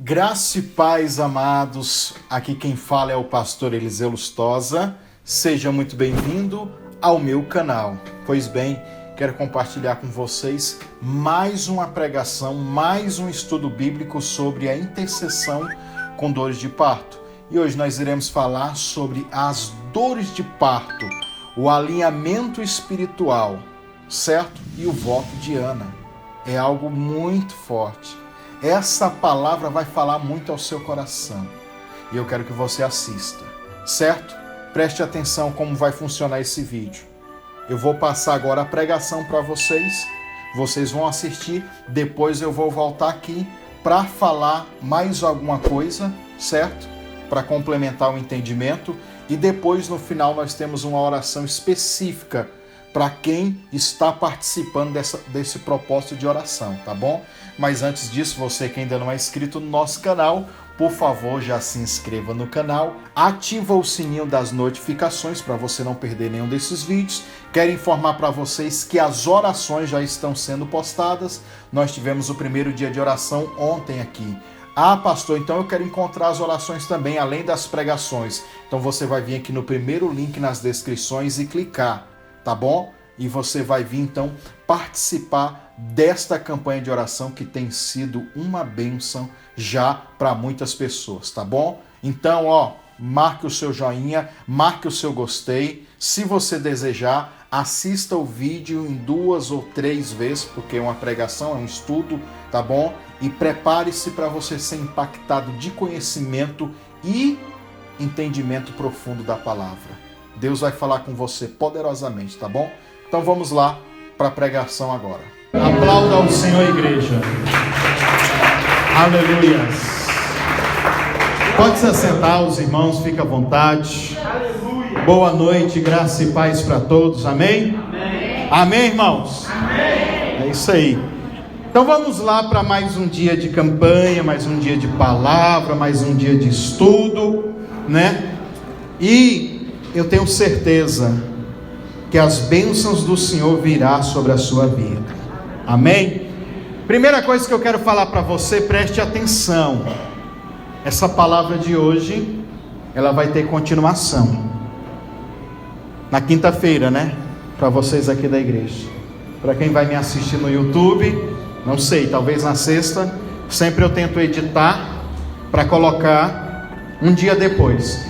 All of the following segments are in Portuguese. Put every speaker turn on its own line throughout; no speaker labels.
Graça e paz, amados. Aqui quem fala é o pastor Eliseu Lustosa. Seja muito bem-vindo ao meu canal. Pois bem, quero compartilhar com vocês mais uma pregação, mais um estudo bíblico sobre a intercessão com dores de parto. E hoje nós iremos falar sobre as dores de parto, o alinhamento espiritual, certo? E o voto de Ana. É algo muito forte. Essa palavra vai falar muito ao seu coração. E eu quero que você assista, certo? Preste atenção como vai funcionar esse vídeo. Eu vou passar agora a pregação para vocês. Vocês vão assistir. Depois eu vou voltar aqui para falar mais alguma coisa, certo? Para complementar o entendimento. E depois, no final, nós temos uma oração específica para quem está participando desse propósito de oração, tá bom? Mas antes disso, você que ainda não é inscrito no nosso canal, por favor, já se inscreva no canal, ativa o sininho das notificações para você não perder nenhum desses vídeos. Quero informar para vocês que as orações já estão sendo postadas. Nós tivemos o primeiro dia de oração ontem aqui. Ah, pastor, então eu quero encontrar as orações também, além das pregações. Então você vai vir aqui no primeiro link nas descrições e clicar, tá bom? E você vai vir então participar desta campanha de oração que tem sido uma bênção já para muitas pessoas, tá bom? Então, marque o seu joinha, marque o seu gostei. Se você desejar, assista o vídeo em 2 ou 3 vezes, porque é uma pregação, é um estudo, tá bom? E prepare-se para você ser impactado de conhecimento e entendimento profundo da palavra. Deus vai falar com você poderosamente, tá bom? Então vamos lá para a pregação agora. Aplauda ao Senhor, igreja. Aleluia. Pode se assentar, os irmãos, fica à vontade. Aleluia. Boa noite, graça e paz para todos. Amém? Amém. Amém, irmãos? Amém. É isso aí. Então vamos lá para mais um dia de campanha, mais um dia de palavra, mais um dia de estudo, né? E eu tenho certeza que as bênçãos do Senhor virá sobre a sua vida. Amém? Primeira coisa que eu quero falar para você, preste atenção. Essa palavra de hoje, ela vai ter continuação. Na quinta-feira, né? Para vocês aqui da igreja. Para quem vai me assistir no YouTube, não sei, talvez na sexta. Sempre eu tento editar para colocar um dia depois.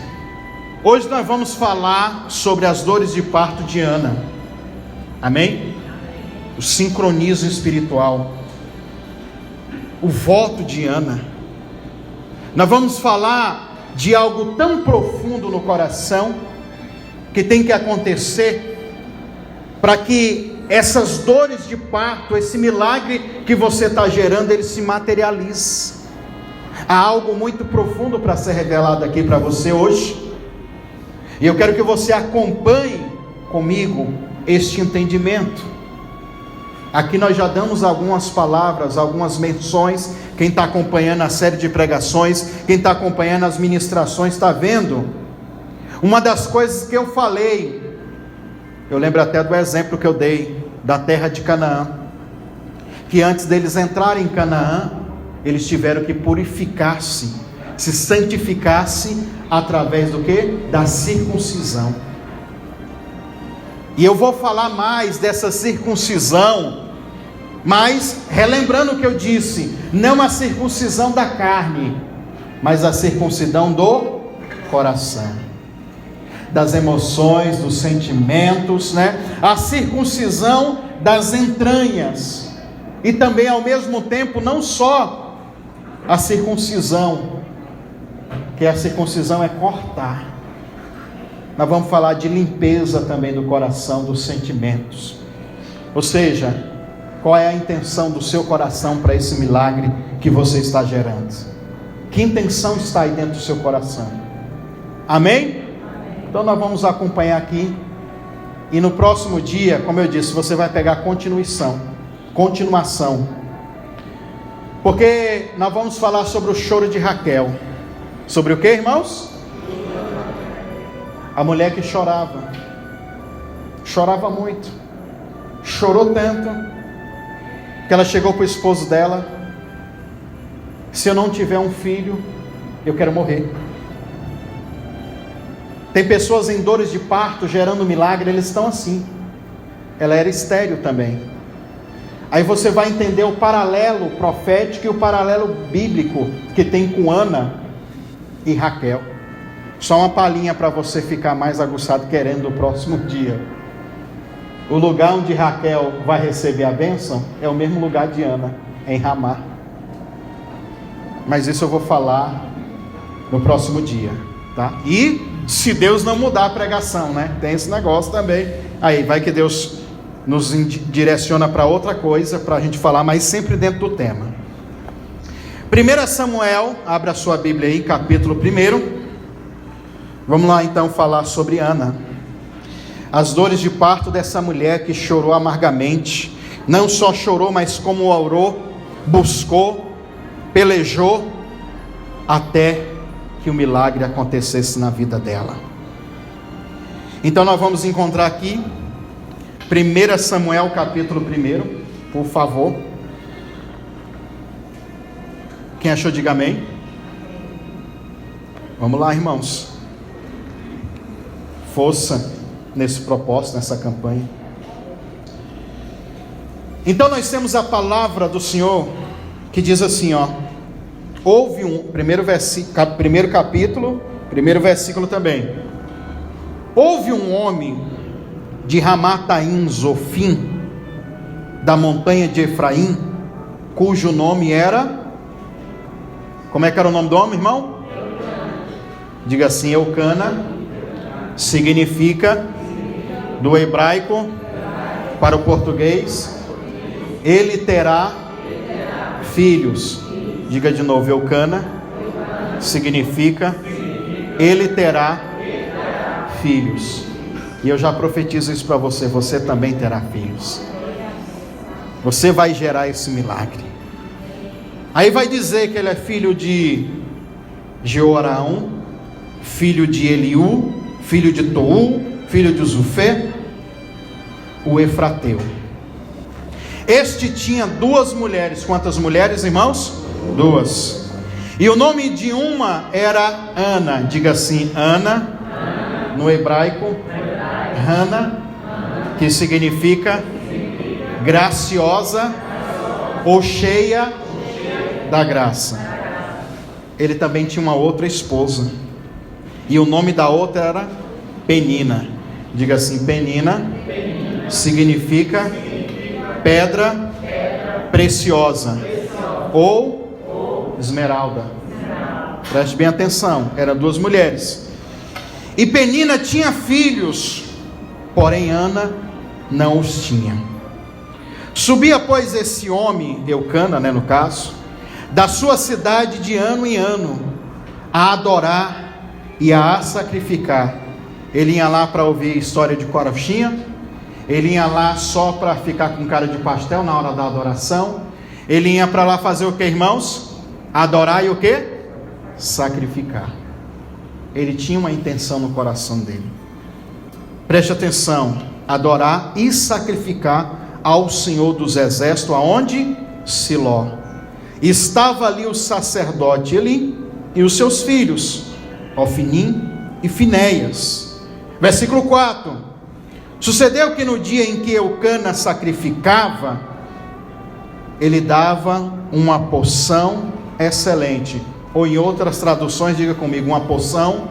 Hoje nós vamos falar sobre as dores de parto de Ana. Amém? O sincronismo espiritual. O voto de Ana. Nós vamos falar de algo tão profundo no coração que tem que acontecer para que essas dores de parto, esse milagre que você está gerando, ele se materialize. Há algo muito profundo para ser revelado aqui para você hoje. E eu quero que você acompanhe comigo este entendimento. Aqui nós já damos algumas palavras, algumas menções. Quem está acompanhando a série de pregações, quem está acompanhando as ministrações, está vendo? Uma das coisas que eu falei, eu lembro até do exemplo que eu dei, da terra de Canaã. Que antes deles entrarem em Canaã, eles tiveram que purificar-se, se santificar-se através do que? Da circuncisão. E eu vou falar mais dessa circuncisão, mas relembrando o que eu disse, não a circuncisão da carne, mas a circuncisão do coração, das emoções, dos sentimentos, né? A circuncisão das entranhas, e também ao mesmo tempo, não só a circuncisão, que a circuncisão é cortar. Nós vamos falar de limpeza também do coração, dos sentimentos. Ou seja, qual é a intenção do seu coração para esse milagre que você está gerando? Que intenção está aí dentro do seu coração? Amém? Então nós vamos acompanhar aqui. E no próximo dia, como eu disse, você vai pegar continuação. Porque nós vamos falar sobre o choro de Raquel. Sobre o que, irmãos? A mulher que chorava muito, chorou tanto, que ela chegou para o esposo dela, Se eu não tiver um filho, eu quero morrer. Tem pessoas em dores de parto, gerando milagre, eles estão assim. Ela era estéril também. Aí você vai entender o paralelo profético e o paralelo bíblico que tem com Ana e Raquel. Só uma palhinha para você ficar mais aguçado querendo o próximo dia. O lugar onde Raquel vai receber a bênção é o mesmo lugar de Ana, em Ramá. Mas isso eu vou falar no próximo dia, tá? E se Deus não mudar a pregação, né? Tem esse negócio também. Aí vai que Deus nos direciona para outra coisa, para a gente falar, mas sempre dentro do tema. 1 Samuel, abra a sua Bíblia aí, capítulo 1. Vamos lá então falar sobre Ana. As dores de parto dessa mulher que chorou amargamente. Não só chorou, mas como orou, buscou, pelejou, até que o milagre acontecesse na vida dela. Então nós vamos encontrar aqui 1 Samuel capítulo 1, por favor. Quem achou, diga amém. Vamos lá, irmãos. Força nesse propósito, nessa campanha. Então nós temos a palavra do Senhor que diz assim, ó. Houve primeiro capítulo, primeiro versículo também. Houve um homem de Ramataim Zofim, da montanha de Efraim, cujo nome era... Como é que era o nome do homem, irmão? Diga assim, Eucana. Significa, do hebraico para o português, ele terá filhos. Diga de novo, Eucana significa, ele terá filhos. E eu já profetizo isso para você, você também terá filhos. Você vai gerar esse milagre. Aí vai dizer que ele é filho de Jeorão, filho de Eliú, filho de Tou, filho de Zufé, o Efrateu. Este tinha duas mulheres. Quantas mulheres, irmãos? Duas. E o nome de uma era Ana. Diga assim, Ana, no hebraico, Hana, que significa graciosa ou cheia da graça. Ele também tinha uma outra esposa. E o nome da outra era Penina. Diga assim, Penina significa pedra preciosa ou esmeralda. Preste bem atenção, eram duas mulheres. E Penina tinha filhos, porém Ana não os tinha. Subia, pois, esse homem, Eucana, no caso, da sua cidade de ano em ano, a adorar e a sacrificar. Ele ia lá para ouvir história de corochinha, ele ia lá só para ficar com cara de pastel na hora da adoração, ele ia para lá fazer o que, irmãos? Adorar e o que? Sacrificar. Ele tinha uma intenção no coração dele. Preste atenção, adorar e sacrificar ao Senhor dos Exércitos, aonde? Siló. Estava ali o sacerdote Eli e os seus filhos, Ofinim e Finéias. Versículo 4. Sucedeu que no dia em que Eucana sacrificava, ele dava uma porção excelente, ou em outras traduções, diga comigo, uma porção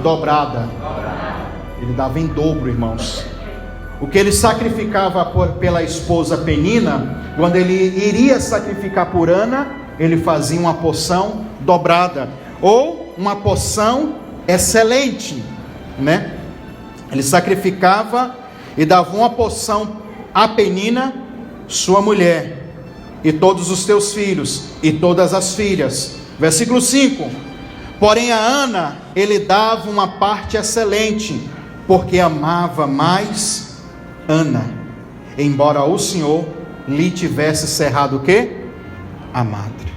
dobrada. Ele dava em dobro, irmãos. O que ele sacrificava pela esposa Penina, quando ele iria sacrificar por Ana, ele fazia uma porção dobrada, ou uma porção excelente, né? Ele sacrificava e dava uma porção a Penina, sua mulher, e todos os teus filhos, e todas as filhas. Versículo 5. Porém a Ana, ele dava uma parte excelente, porque amava mais Ana, embora o Senhor lhe tivesse cerrado o quê? A madre.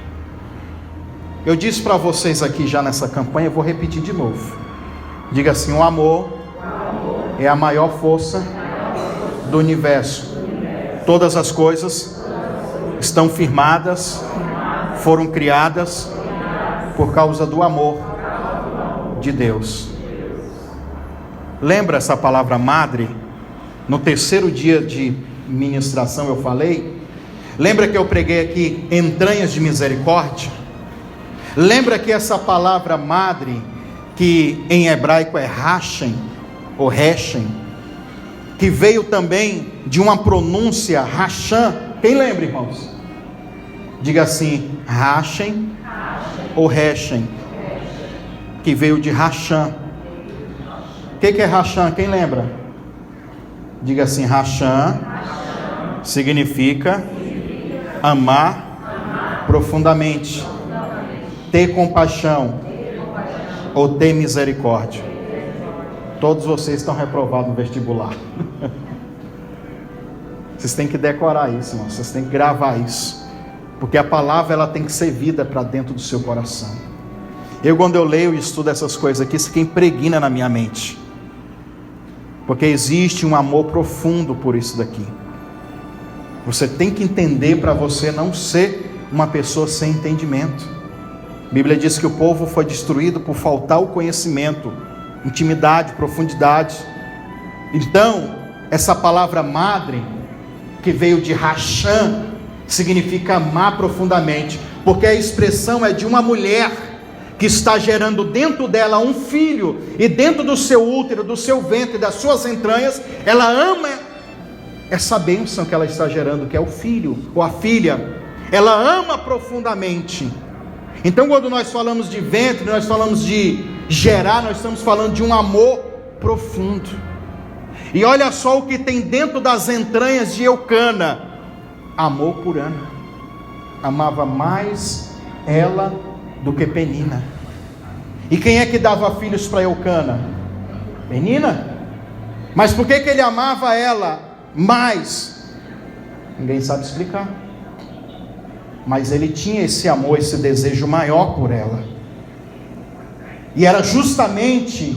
Eu disse para vocês aqui já nessa campanha, eu vou repetir de novo. Diga assim, o amor é a maior força do universo. Todas as coisas estão firmadas, foram criadas por causa do amor de Deus. Lembra essa palavra madre? No terceiro dia de ministração eu falei. Lembra que eu preguei aqui entranhas de misericórdia? Lembra que essa palavra madre, que em hebraico é Hashem, ou Reshem, que veio também de uma pronúncia Hasham. Quem lembra, irmãos? Diga assim, Hashem ou Reshem, que veio de Hasham. O que é Hasham? Quem lembra? Diga assim, Hasham significa amar profundamente, ter compaixão ou ter misericórdia. Todos vocês estão reprovados no vestibular. Vocês têm que decorar isso, irmão. Vocês têm que gravar isso, porque a palavra ela tem que ser vida para dentro do seu coração. Quando eu leio e estudo essas coisas aqui, isso que impregna na minha mente, porque existe um amor profundo por isso daqui. Você tem que entender para você não ser uma pessoa sem entendimento. A Bíblia diz que o povo foi destruído por faltar o conhecimento, intimidade, profundidade. Então, essa palavra madre, que veio de Hasham, significa amar profundamente, porque a expressão é de uma mulher que está gerando dentro dela um filho, e dentro do seu útero, do seu ventre, das suas entranhas, ela ama essa bênção que ela está gerando, que é o filho ou a filha. Ela ama profundamente. Então, quando nós falamos de ventre, nós falamos de gerar, nós estamos falando de um amor profundo. E olha só o que tem dentro das entranhas de Eucana: amor por Ana. Amava mais ela do que Penina. E quem é que dava filhos para Eucana? Penina. Mas por que ele amava ela mais? Ninguém sabe explicar. Mas ele tinha esse amor, esse desejo maior por ela. E era justamente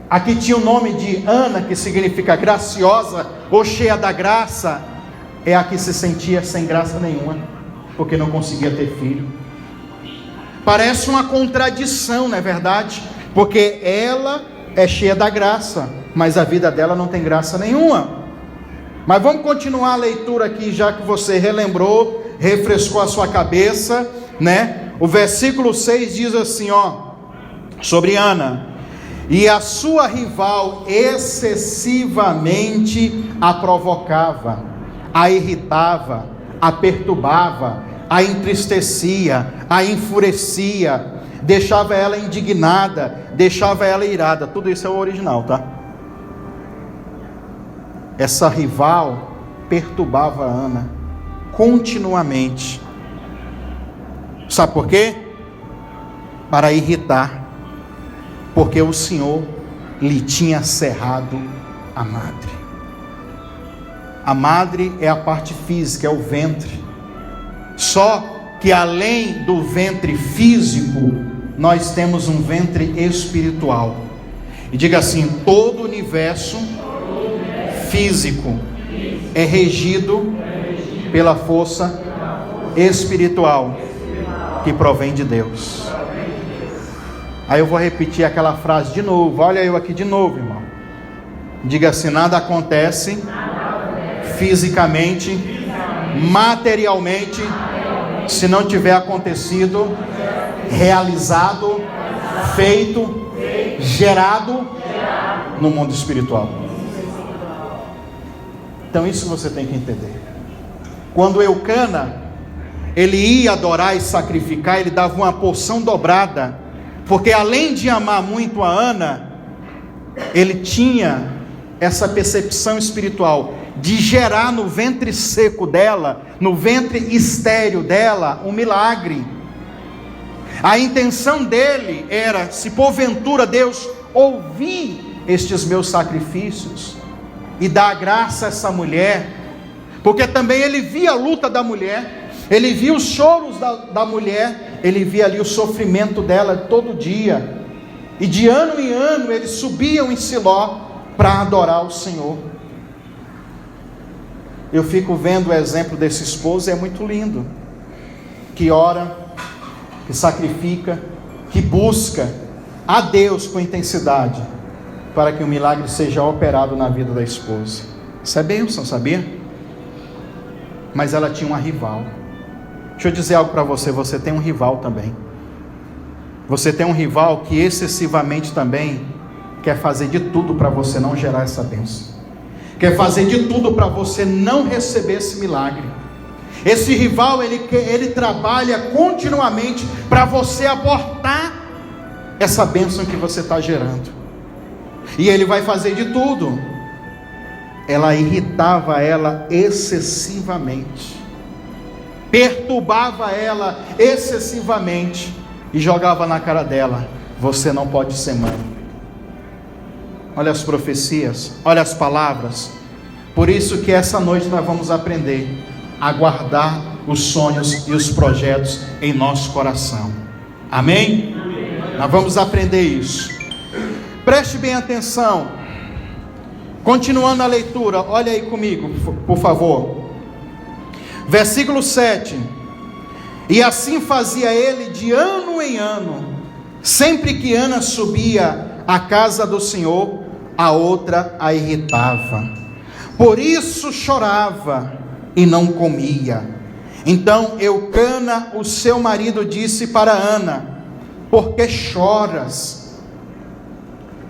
a que tinha o nome de Ana, que significa graciosa ou cheia da graça, é a que se sentia sem graça nenhuma, porque não conseguia ter filho. Parece uma contradição, não é verdade? Porque ela é cheia da graça, mas a vida dela não tem graça nenhuma. Mas vamos continuar a leitura aqui, já que você relembrou, refrescou a sua cabeça, né? O versículo 6 diz assim, sobre Ana: e a sua rival excessivamente a provocava, a irritava, a perturbava, a entristecia, a enfurecia, deixava ela indignada, deixava ela irada. Tudo isso é o original, tá? Essa rival perturbava a Ana continuamente. Sabe por quê? Para irritar, porque o Senhor lhe tinha cerrado a madre. A madre é a parte física, é o ventre. Só que além do ventre físico, nós temos um ventre espiritual. E diga assim: todo o universo físico é regido pela força espiritual que provém de Deus. Aí eu vou repetir aquela frase de novo. Olha eu aqui de novo, irmão. Diga assim: nada acontece fisicamente, materialmente, se não tiver acontecido, realizado, feito, gerado no mundo espiritual. Então isso você tem que entender. Quando Eucana, ele ia adorar e sacrificar, ele dava uma porção dobrada, porque além de amar muito a Ana, ele tinha essa percepção espiritual de gerar no ventre seco dela, no ventre estéril dela, um milagre. A intenção dele era: se porventura Deus ouvir estes meus sacrifícios e dar graça a essa mulher, porque também ele via a luta da mulher, ele via os choros da mulher, ele via ali o sofrimento dela todo dia, e de ano em ano eles subiam em Siló para adorar o Senhor. Eu fico vendo o exemplo desse esposo, é muito lindo, que ora, que sacrifica, que busca a Deus com intensidade, para que o milagre seja operado na vida da esposa. Isso é bênção, sabia? Mas ela tinha uma rival. Deixa eu dizer algo para você, você tem um rival também. Você tem um rival que excessivamente também quer fazer de tudo para você não gerar essa bênção. Quer fazer de tudo para você não receber esse milagre. Esse rival, ele trabalha continuamente para você abortar essa bênção que você está gerando. E ele vai fazer de tudo. Ela irritava ela excessivamente, perturbava ela excessivamente e jogava na cara dela: você não pode ser mãe. Olha as profecias, olha as palavras. Por isso que essa noite nós vamos aprender a guardar os sonhos e os projetos em nosso coração. Amém? Nós vamos aprender isso. Preste bem atenção. Continuando a leitura, olha aí comigo, por favor. Versículo 7. E assim fazia ele de ano em ano. Sempre que Ana subia à casa do Senhor, a outra a irritava. Por isso chorava e não comia. Então Eucana, o seu marido, disse para Ana: por que choras?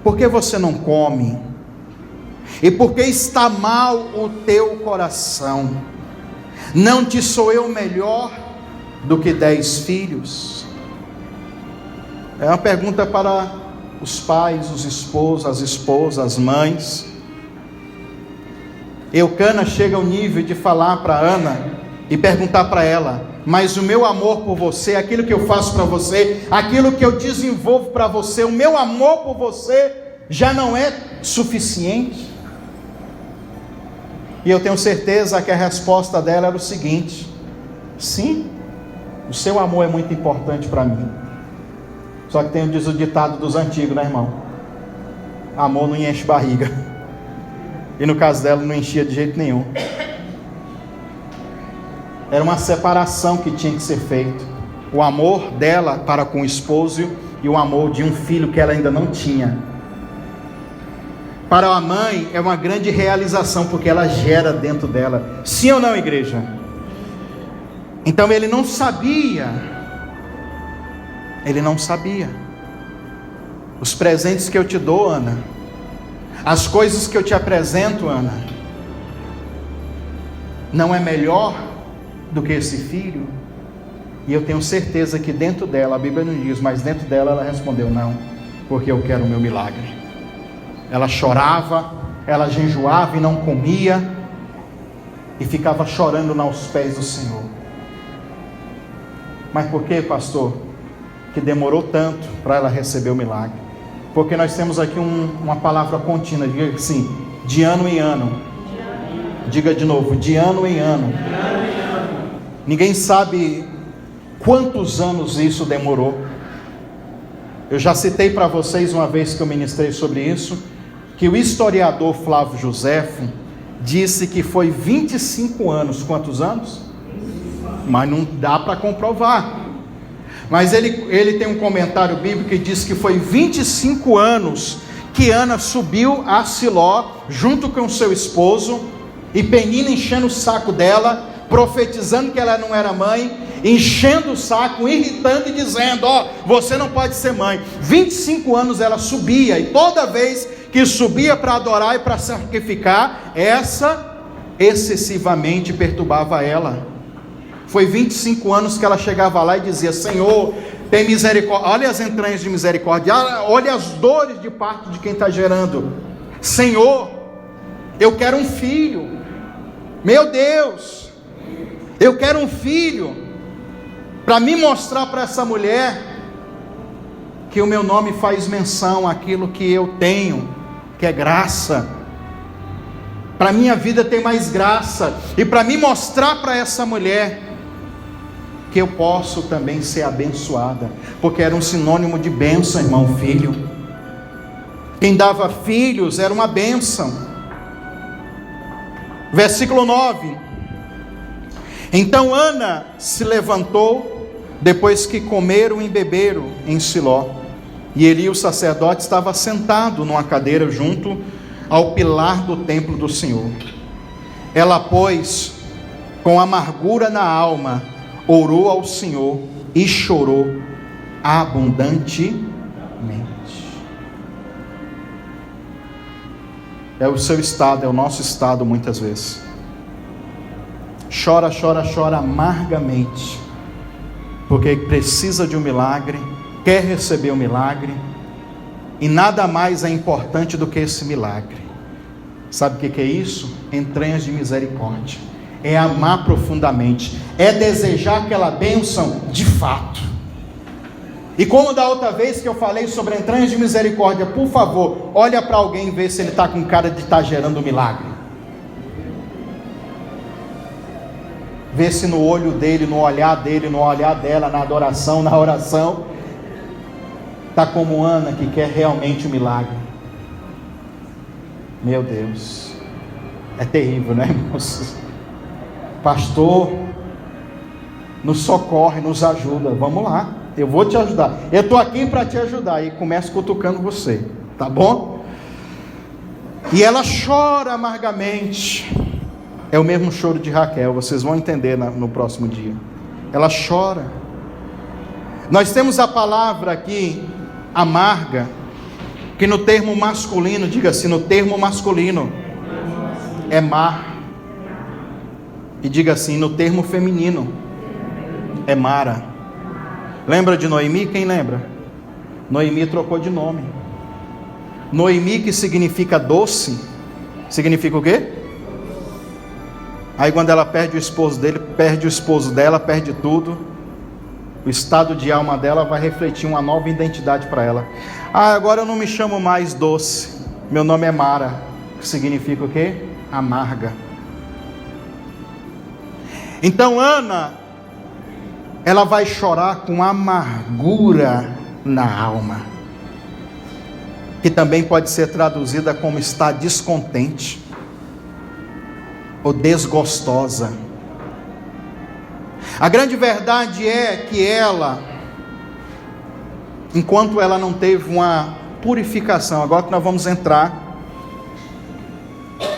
Por que você não come? E por que está mal o teu coração? Não te sou eu melhor do que 10 filhos? É uma pergunta para os pais, os esposos, as esposas, as mães. Eucana chega ao nível de falar para Ana e perguntar para ela: mas o meu amor por você, aquilo que eu faço para você, aquilo que eu desenvolvo para você, o meu amor por você já não é suficiente? E eu tenho certeza que a resposta dela era o seguinte: sim, o seu amor é muito importante para mim. Só que diz o ditado dos antigos, né, irmão? Amor não enche barriga. E no caso dela não enchia de jeito nenhum. Era uma separação que tinha que ser feita. O amor dela para com o esposo e o amor de um filho que ela ainda não tinha. Para a mãe é uma grande realização, porque ela gera dentro dela. Sim ou não, igreja? Então ele não sabia. Ele não sabia. Os presentes que eu te dou, Ana, as coisas que eu te apresento, Ana, não é melhor do que esse filho? E eu tenho certeza que dentro dela, a Bíblia não diz, mas dentro dela ela respondeu: não, porque eu quero o meu milagre. Ela chorava, ela jejuava e não comia, e ficava chorando aos pés do Senhor. Mas por que, pastor, que demorou tanto para ela receber o milagre? Porque nós temos aqui uma palavra contínua, diga assim: de ano em ano. Diga de novo: de ano em ano. Ninguém sabe quantos anos isso demorou. Eu já citei para vocês uma vez que eu ministrei sobre isso, que o historiador Flávio Joséfo disse que foi 25 anos. Quantos anos? Mas não dá para comprovar. Mas ele tem um comentário bíblico que diz que foi 25 anos que Ana subiu a Siló junto com seu esposo, e Penina enchendo o saco dela, profetizando que ela não era mãe, enchendo o saco, irritando e dizendo: ó, você não pode ser mãe. 25 anos ela subia, e toda vez que subia para adorar e para sacrificar, essa excessivamente perturbava ela. Foi 25 anos que ela chegava lá e dizia: Senhor, tem misericórdia, olha as entranhas de misericórdia, olha as dores de parte de quem está gerando. Senhor, eu quero um filho, meu Deus, eu quero um filho, para me mostrar para essa mulher que o meu nome faz menção àquilo que eu tenho, que é graça. Para minha vida tem mais graça, e para me mostrar para essa mulher que eu posso também ser abençoada, porque era um sinônimo de bênção, irmão, filho. Quem dava filhos era uma bênção. Versículo 9. Então Ana se levantou depois que comeram e beberam em Siló, e Eli, o sacerdote, estava sentado numa cadeira junto ao pilar do templo do Senhor. Ela, pois, com amargura na alma, orou ao Senhor e chorou abundantemente. É o seu estado, é o nosso estado muitas vezes. Chora, chora, chora amargamente, porque precisa de um milagre, quer receber um milagre, e nada mais é importante do que esse milagre. Sabe o que é isso? Entranhas de misericórdia. É amar profundamente, é desejar aquela bênção de fato. E como da outra vez que eu falei sobre entranhas de misericórdia, por favor, olha para alguém e vê se ele está com cara de estar gerando um milagre. Vê se no olho dele, no olhar dela, na adoração, na oração, está como Ana, que quer realmente um milagre. Meu Deus, é terrível, né, irmãos? Pastor, nos socorre, nos ajuda. Vamos lá, eu vou te ajudar. Eu estou aqui para te ajudar. E começo cutucando você, tá bom? E ela chora amargamente. É o mesmo choro de Raquel, vocês vão entender no próximo dia. Ela chora. Nós temos a palavra aqui, amarga, que no termo masculino, diga assim, no termo masculino, é mar. E diga assim, no termo feminino, é Mara. Lembra de Noemi? Quem lembra? Noemi trocou de nome. Noemi, que significa doce, significa o quê? Aí quando ela perde o esposo dele, perde o esposo dela, perde tudo, o estado de alma dela vai refletir uma nova identidade para ela. Agora eu não me chamo mais doce, meu nome é Mara, que significa o quê? Amarga. Então Ana, ela vai chorar com amargura na alma, que também pode ser traduzida como está descontente, ou desgostosa. A grande verdade é que ela, enquanto ela não teve uma purificação, agora que nós vamos entrar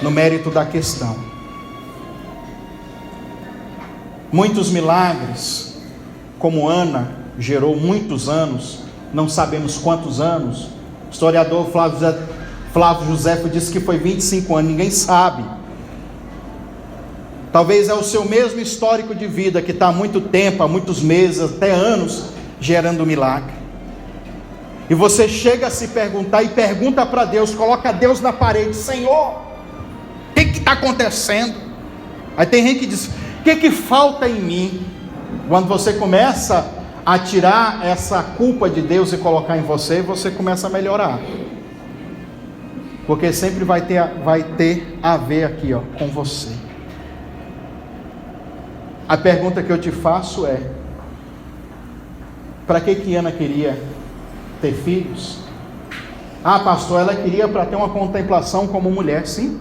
no mérito da questão. Muitos milagres, como Ana gerou muitos anos, não sabemos quantos anos. O historiador Flávio Josefo disse que foi 25 anos, ninguém sabe. Talvez é o seu mesmo histórico de vida, que está há muito tempo, há muitos meses, até anos, gerando milagre. E você chega a se perguntar e pergunta para Deus, coloca Deus na parede: Senhor, o que está acontecendo? Aí tem gente que diz: o que falta em mim? Quando você começa a tirar essa culpa de Deus e colocar em você, você começa a melhorar. Porque sempre vai ter a ver aqui, ó, com você. A pergunta que eu te faço é: para que Ana queria ter filhos? Pastor, ela queria para ter uma contemplação como mulher, sim.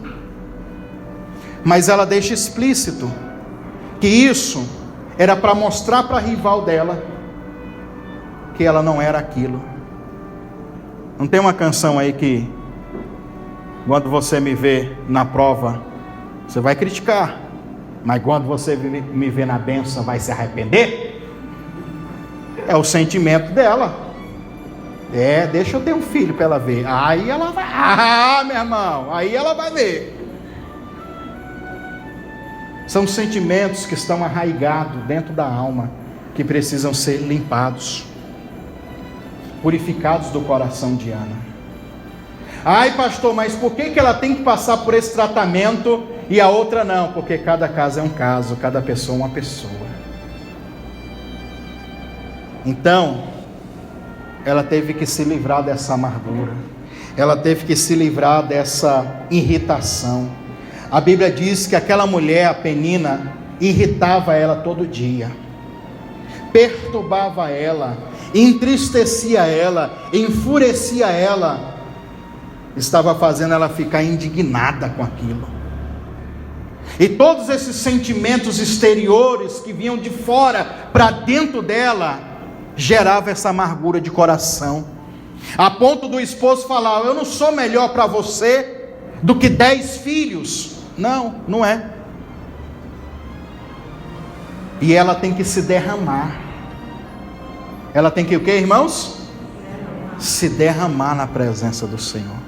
Mas ela deixa explícito que isso era para mostrar para a rival dela que ela não era aquilo. Não tem uma canção aí que, quando você me vê na prova, você vai criticar, mas quando você me vê na bênção, vai se arrepender? É o sentimento dela. Deixa eu ter um filho para ela ver. Aí ela vai, meu irmão, aí ela vai ver. São sentimentos que estão arraigados dentro da alma, que precisam ser limpados, purificados do coração de Ana. Pastor, mas por que ela tem que passar por esse tratamento e a outra não? Porque cada caso é um caso, cada pessoa é uma pessoa. Então, ela teve que se livrar dessa amargura, ela teve que se livrar dessa irritação. A Bíblia diz que aquela mulher, a Penina, irritava ela todo dia, perturbava ela, entristecia ela, enfurecia ela, estava fazendo ela ficar indignada com aquilo. E todos esses sentimentos exteriores que vinham de fora para dentro dela, gerava essa amargura de coração. A ponto do esposo falar: eu não sou melhor para você do que 10 filhos. Não, não é. E ela tem que se derramar. Ela tem que o quê, irmãos? Se derramar na presença do Senhor.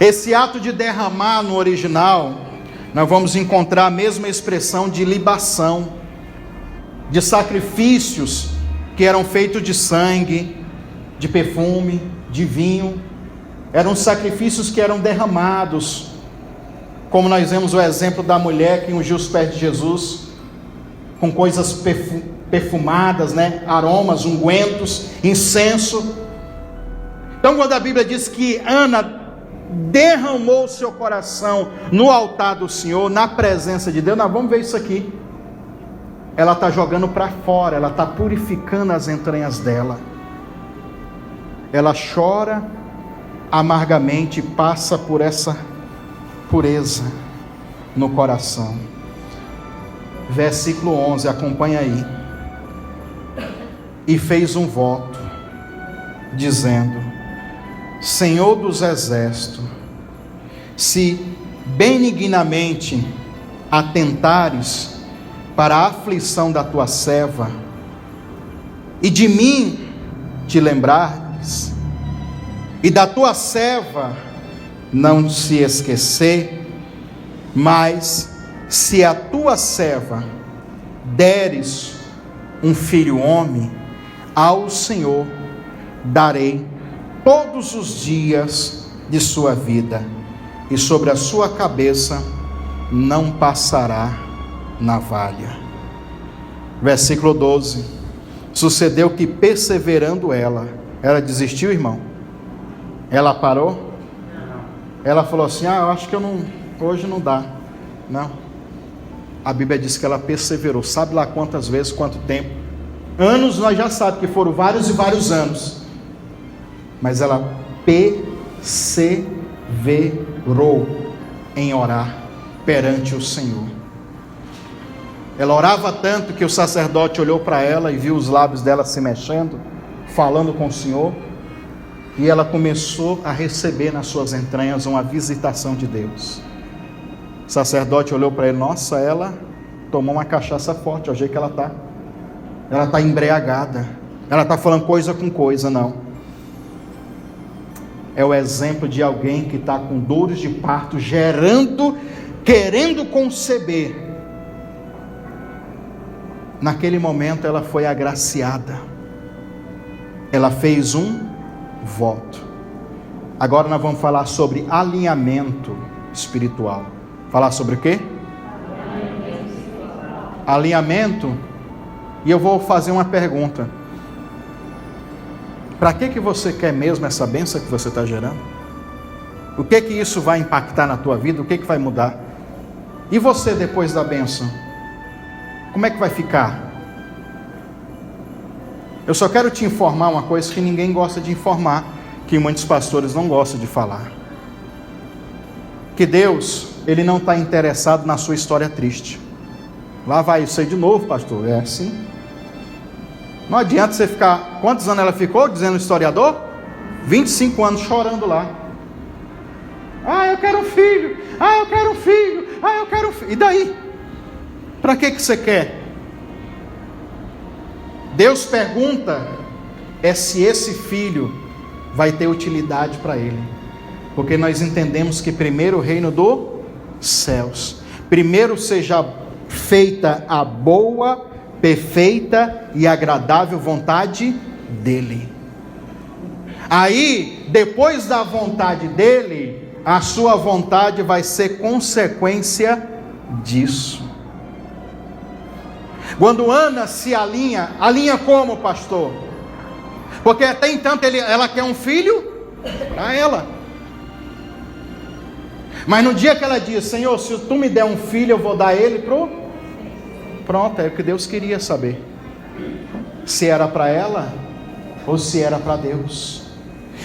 Esse ato de derramar no original, nós vamos encontrar a mesma expressão de libação, de sacrifícios que eram feitos de sangue, de perfume, de vinho. Eram sacrifícios que eram derramados, como nós vemos o exemplo da mulher que ungiu os pés de Jesus com coisas perfumadas, aromas, ungüentos, incenso. Então, quando a Bíblia diz que Ana derramou o seu coração no altar do Senhor, na presença de Deus, nós vamos ver isso aqui. Ela está jogando para fora, ela está purificando as entranhas dela. Ela chora amargamente e passa por essa pureza no coração. Versículo 11, acompanha aí. E fez um voto, dizendo: Senhor dos exércitos, se benignamente atentares para a aflição da tua serva, e de mim te lembrares, e da tua serva não se esquecer, mas se a tua serva deres um filho homem, ao Senhor darei todos os dias de sua vida, e sobre a sua cabeça não passará navalha. Versículo 12. Sucedeu que, perseverando ela desistiu, irmão? Ela parou? Ela falou assim: eu acho que hoje não dá. Não. A Bíblia diz que ela perseverou. Sabe lá quantas vezes, quanto tempo? Anos nós já sabemos que foram vários e vários anos. Mas ela perseverou em orar perante o Senhor. Ela orava tanto que o sacerdote olhou para ela e viu os lábios dela se mexendo, falando com o Senhor. E ela começou a receber nas suas entranhas uma visitação de Deus. O sacerdote olhou para ele: nossa, ela tomou uma cachaça forte, olha o jeito que ela está. Ela está embriagada. Ela está falando coisa com coisa, não. É o exemplo de alguém que está com dores de parto, gerando, querendo conceber. Naquele momento ela foi agraciada. Ela fez um voto. Agora nós vamos falar sobre alinhamento espiritual. Falar sobre o quê? Alinhamento. E eu vou fazer uma pergunta. Para que você quer mesmo essa bênção que você está gerando? O que isso vai impactar na tua vida? O que vai mudar? E você depois da bênção? Como é que vai ficar? Eu só quero te informar uma coisa que ninguém gosta de informar, que muitos pastores não gostam de falar. Que Deus, Ele não está interessado na sua história triste. Lá vai isso aí de novo, pastor. É assim. Não adianta você ficar... Quantos anos ela ficou, dizendo o historiador? 25 anos chorando lá. Eu quero um filho. Eu quero um filho. Eu quero um filho. E daí? Para que você quer? Deus pergunta se esse filho vai ter utilidade para ele. Porque nós entendemos que primeiro o reino dos céus. Primeiro seja feita a boa, perfeita e agradável vontade dele. Aí, depois da vontade dele, a sua vontade vai ser consequência disso. Quando Ana se alinha como, pastor? Porque até então ela quer um filho para ela. Mas no dia que ela diz: Senhor, se tu me der um filho, eu vou dar ele Pronto, é o que Deus queria saber. Se era para ela ou se era para Deus.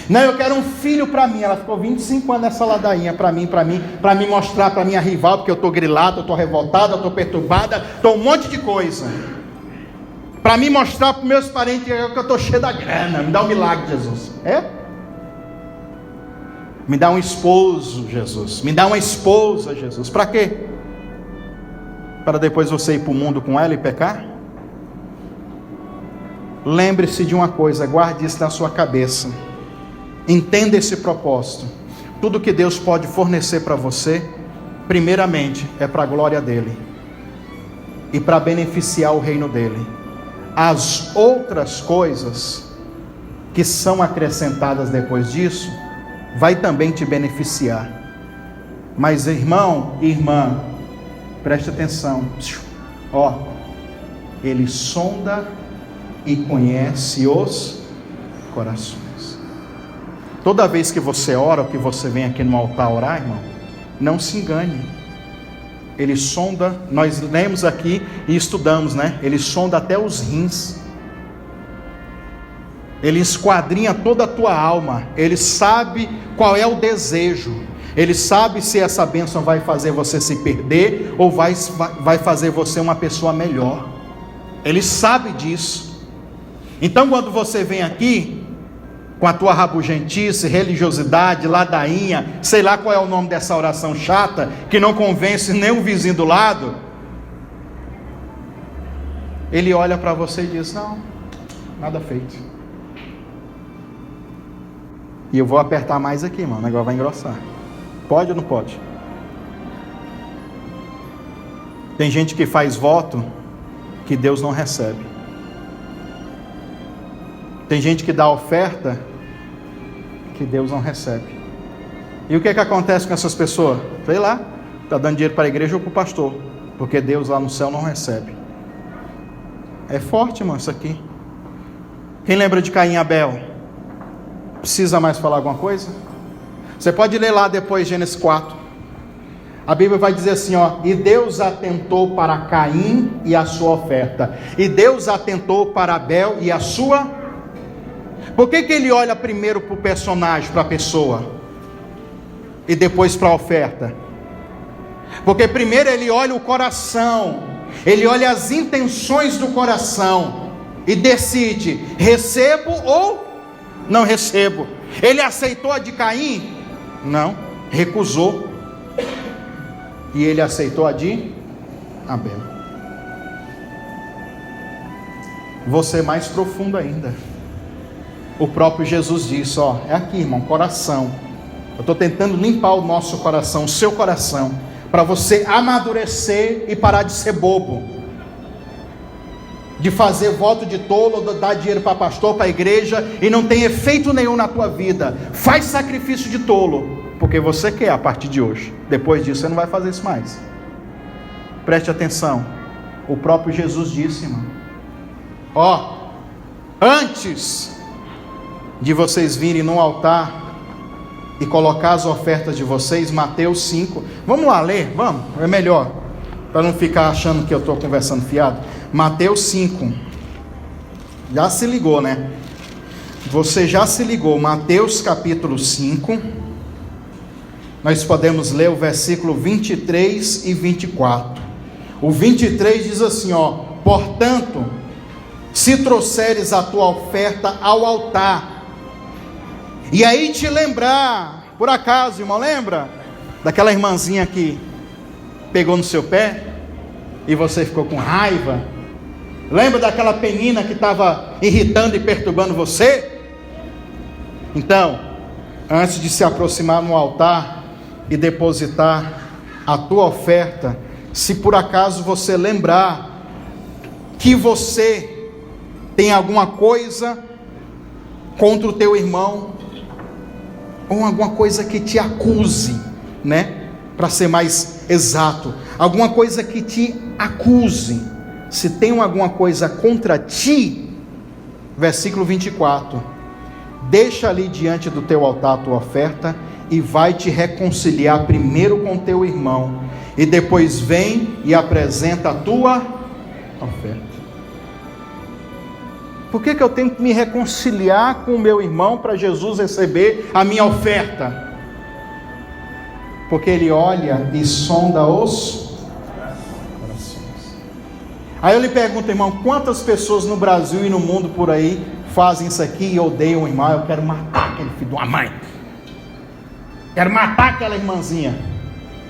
Não, eu quero um filho para mim. Ela ficou 25 anos nessa ladainha para mim mostrar para minha rival, porque eu estou grilado, eu estou revoltada, eu estou perturbada, estou um monte de coisa. Para mim mostrar para os meus parentes que eu estou cheio da grana. Me dá um milagre, Jesus. Me dá um esposo, Jesus. Me dá uma esposa, Jesus. Para quê? Para depois você ir para o mundo com ela e pecar? Lembre-se de uma coisa, guarde isso na sua cabeça. Entenda esse propósito. Tudo que Deus pode fornecer para você, primeiramente, é para a glória dEle e para beneficiar o reino dEle. As outras coisas que são acrescentadas depois disso, vai também te beneficiar. Mas irmão e irmã, preste atenção. Ele sonda e conhece os corações. Toda vez que você ora, ou que você vem aqui no altar orar, irmão, não se engane. Ele sonda, nós lemos aqui e estudamos, né? Ele sonda até os rins. Ele esquadrinha toda a tua alma. Ele sabe qual é o desejo. Ele sabe se essa bênção vai fazer você se perder ou vai fazer você uma pessoa melhor. Ele sabe disso. Então quando você vem aqui com a tua rabugentice, religiosidade, ladainha, sei lá qual é o nome dessa oração chata, que não convence nem o vizinho do lado, ele olha para você e diz: não, nada feito. E eu vou apertar mais aqui, mano, o negócio vai engrossar. Pode ou não pode? Tem gente que faz voto que Deus não recebe. Tem gente que dá oferta que Deus não recebe. E o que acontece com essas pessoas? Sei lá, está dando dinheiro para a igreja ou para o pastor, porque Deus lá no céu não recebe. É forte, irmão, isso aqui. Quem lembra de Caim e Abel? Precisa mais falar alguma coisa? Você pode ler lá depois Gênesis 4. A Bíblia vai dizer assim, e Deus atentou para Caim e a sua oferta, e Deus atentou para Abel e a sua. Por que ele olha primeiro para o personagem, para a pessoa, e depois para a oferta? Porque primeiro ele olha o coração, ele olha as intenções do coração, e decide, recebo ou não recebo. Ele aceitou a de Caim? Não, recusou. E ele aceitou a de Abel. Vou ser mais profundo ainda. O próprio Jesus disse, é aqui, irmão, coração. Eu estou tentando limpar o nosso coração, o seu coração, para você amadurecer e parar de ser bobo, de fazer voto de tolo, dar dinheiro para pastor, para a igreja, e não tem efeito nenhum na tua vida. Faz sacrifício de tolo, porque você quer a partir de hoje. Depois disso você não vai fazer isso mais. Preste atenção. O próprio Jesus disse, irmão, antes de vocês virem no altar e colocar as ofertas de vocês, Mateus 5, vamos lá ler, vamos, é melhor, para não ficar achando que eu estou conversando fiado. Mateus 5, já se ligou, né? Você já se ligou, Mateus capítulo 5, nós podemos ler o versículo 23 e 24, o 23 diz assim, portanto, se trouxeres a tua oferta ao altar, e aí te lembrar, por acaso, irmão, lembra daquela irmãzinha que pegou no seu pé e você ficou com raiva? Lembra daquela penina que estava irritando e perturbando você? Então, antes de se aproximar no altar e depositar a tua oferta, se por acaso você lembrar que você tem alguma coisa contra o teu irmão, ou alguma coisa que te acuse, né? Para ser mais exato, alguma coisa que te acuse. Se tem alguma coisa contra ti, versículo 24, deixa ali diante do teu altar a tua oferta e vai te reconciliar primeiro com teu irmão, e depois vem e apresenta a tua oferta. Por que eu tenho que me reconciliar com o meu irmão para Jesus receber a minha oferta? Porque Ele olha e sonda os corações. Aí eu lhe pergunto, irmão, quantas pessoas no Brasil e no mundo por aí fazem isso aqui e odeiam o irmão? Eu quero matar aquele filho de uma mãe. Quero matar aquela irmãzinha.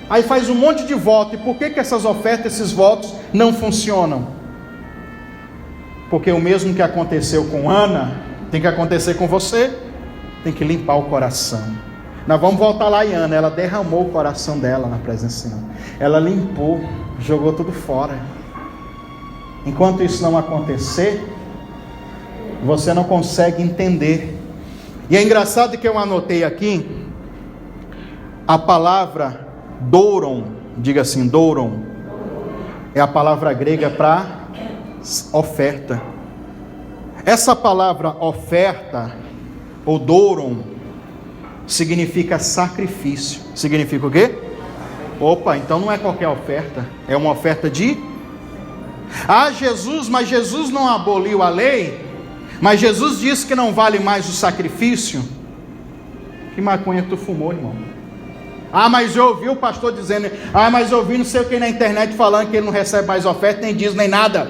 Aí faz um monte de voto. E por que essas ofertas, esses votos não funcionam? Porque o mesmo que aconteceu com Ana, tem que acontecer com você. Tem que limpar o coração. Nós vamos voltar lá em Ana. Ela derramou o coração dela na presença do Senhor. Ela limpou, jogou tudo fora. Enquanto isso não acontecer, você não consegue entender. E é engraçado que eu anotei aqui a palavra douron, diga assim, douron, é a palavra grega para oferta. Essa palavra oferta, ou douron, significa sacrifício. Significa o quê? Opa, então não é qualquer oferta, é uma oferta de... Jesus, mas Jesus não aboliu a lei, mas Jesus disse que não vale mais o sacrifício. Que maconha tu fumou, irmão? Mas eu ouvi o pastor dizendo, mas eu ouvi não sei o que na internet falando que ele não recebe mais oferta, nem diz, nem nada.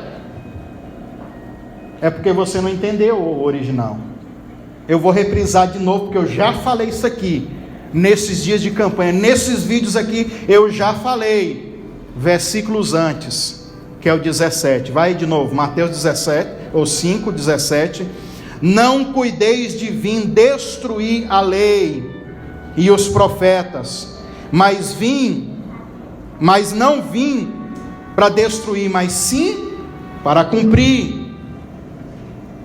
É porque você não entendeu o original. Eu vou reprisar de novo, porque eu já falei isso aqui, nesses dias de campanha, nesses vídeos aqui, eu já falei, versículos antes, que é o 17, vai de novo, Mateus 17, ou 5, 17, não cuideis de vir destruir a lei e os profetas, mas não vim para destruir, mas sim para cumprir.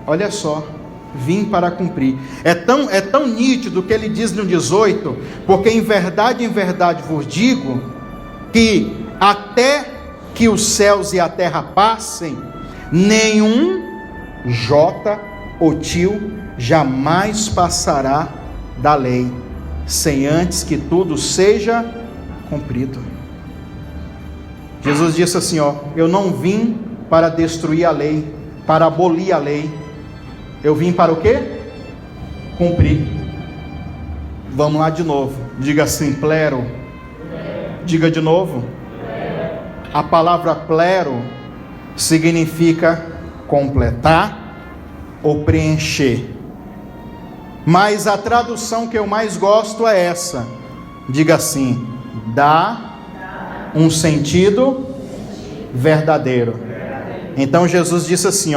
Olha só, vim para cumprir. É tão nítido que ele diz no 18, porque em verdade vos digo, que até que os céus e a terra passem, nenhum jota ou tio jamais passará da lei, sem antes que tudo seja cumprido. Jesus disse assim, eu não vim para destruir a lei, para abolir a lei. Eu vim para o quê? Cumprir. Vamos lá de novo. Diga assim, plero. Diga de novo. A palavra plero significa completar ou preencher. Mas a tradução que eu mais gosto é essa. Diga assim, dá um sentido verdadeiro. Então Jesus disse assim,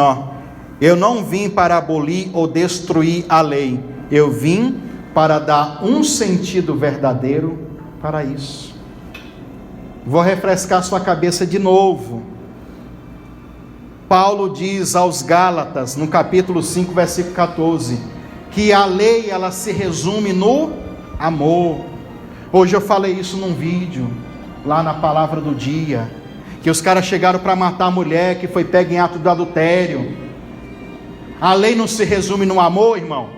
eu não vim para abolir ou destruir a lei. Eu vim para dar um sentido verdadeiro para isso. Vou refrescar sua cabeça de novo. Paulo diz aos Gálatas, no capítulo 5, versículo 14, que a lei, ela se resume no amor. Hoje eu falei isso num vídeo, lá na palavra do dia, que os caras chegaram para matar a mulher que foi pega em ato de adultério. A lei não se resume no amor, irmão.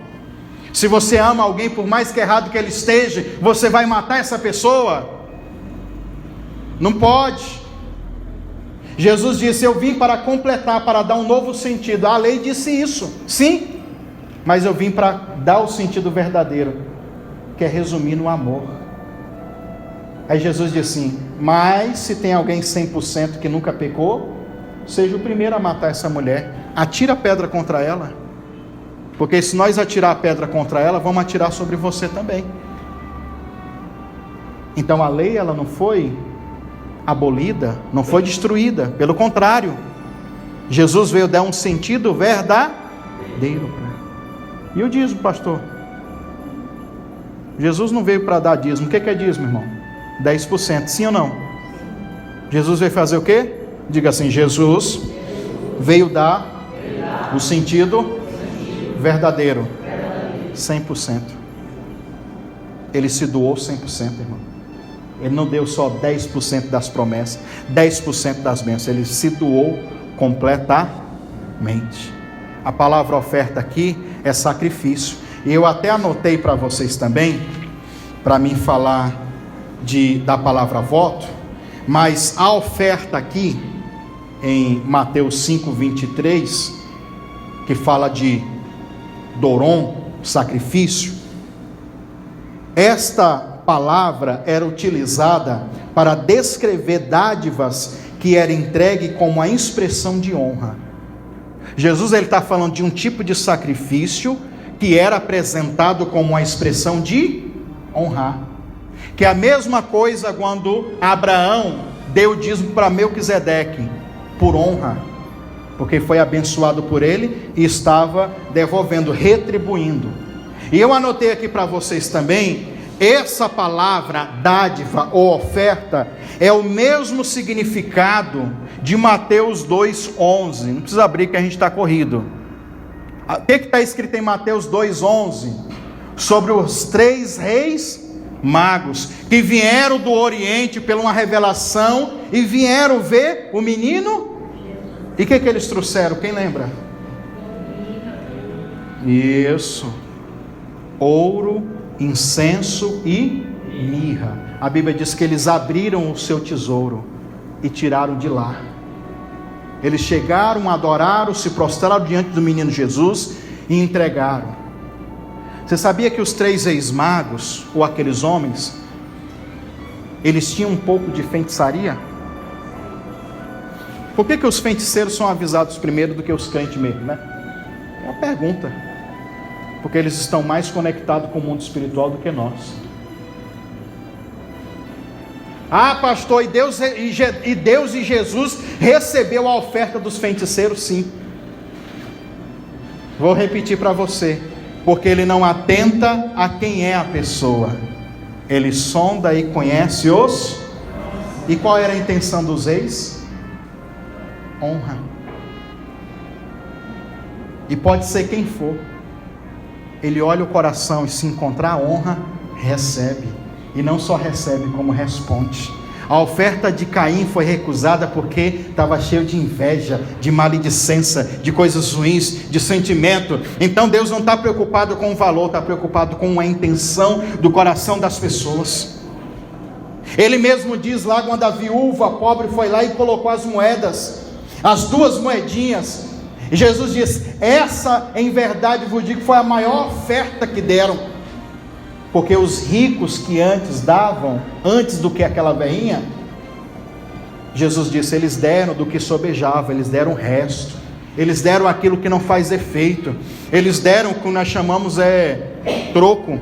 Se você ama alguém, por mais que errado que ele esteja, você vai matar essa pessoa? Não pode. Jesus disse, eu vim para completar, para dar um novo sentido. A lei disse isso, sim, mas eu vim para dar o sentido verdadeiro, que é resumir no amor. Aí Jesus disse assim, mas se tem alguém 100% que nunca pecou, seja o primeiro a matar essa mulher. Atira a pedra contra ela, porque se nós atirar a pedra contra ela, vamos atirar sobre você também. Então a lei, ela não foi abolida, não foi destruída, pelo contrário, Jesus veio dar um sentido verdadeiro. E o dízimo, pastor? Jesus não veio para dar dízimo. O que é dízimo, irmão? 10%, sim ou não? Jesus veio fazer o quê? Diga assim, Jesus veio dar o sentido verdadeiro, 100%. Ele se doou 100%, irmão. Ele não deu só 10% das promessas, 10% das bênçãos, ele se doou completamente. A palavra oferta aqui é sacrifício. E eu até anotei para vocês também, para mim falar da palavra voto, mas a oferta aqui, em Mateus 5:23, que fala de doron, sacrifício. Esta palavra era utilizada para descrever dádivas que era entregue como a expressão de honra. Jesus está falando de um tipo de sacrifício que era apresentado como uma expressão de honrar. Que é a mesma coisa quando Abraão deu o dízimo para Melquisedeque, por honra, porque foi abençoado por ele e estava devolvendo, retribuindo. E eu anotei aqui para vocês também, essa palavra dádiva ou oferta é o mesmo significado de Mateus 2,11. Não precisa abrir que a gente está corrido. O que está escrito em Mateus 2,11? Sobre os 3 reis magos que vieram do Oriente pela uma revelação e vieram ver o menino. E o que eles trouxeram? Quem lembra? Isso. Ouro, incenso e mirra. A Bíblia diz que eles abriram o seu tesouro e tiraram de lá. Eles chegaram, adoraram, se prostraram diante do menino Jesus e entregaram. Você sabia que os 3 reis magos, ou aqueles homens, eles tinham um pouco de feitiçaria? Por que os feiticeiros são avisados primeiro do que os crentes mesmo, né? É uma pergunta. Porque eles estão mais conectados com o mundo espiritual do que nós. Ah, pastor, e Deus e Jesus recebeu a oferta dos feiticeiros? Sim. Vou repetir para você. Porque ele não atenta a quem é a pessoa. Ele sonda e conhece os... E qual era a intenção dos reis? Honra. E pode ser quem for. Ele olha o coração e se encontrar honra, recebe. E não só recebe, como responde. A oferta de Caim foi recusada porque estava cheio de inveja, de maledicência, de coisas ruins, de sentimento. Então Deus não está preocupado com o valor, está preocupado com a intenção do coração das pessoas. Ele mesmo diz lá, quando a viúva pobre foi lá e colocou as moedas, as 2 moedinhas, e Jesus diz: essa em verdade vos digo foi a maior oferta que deram. Porque os ricos que antes davam, antes do que aquela velhinha, Jesus disse, eles deram do que sobejava, eles deram o resto, eles deram aquilo que não faz efeito, eles deram o que nós chamamos troco.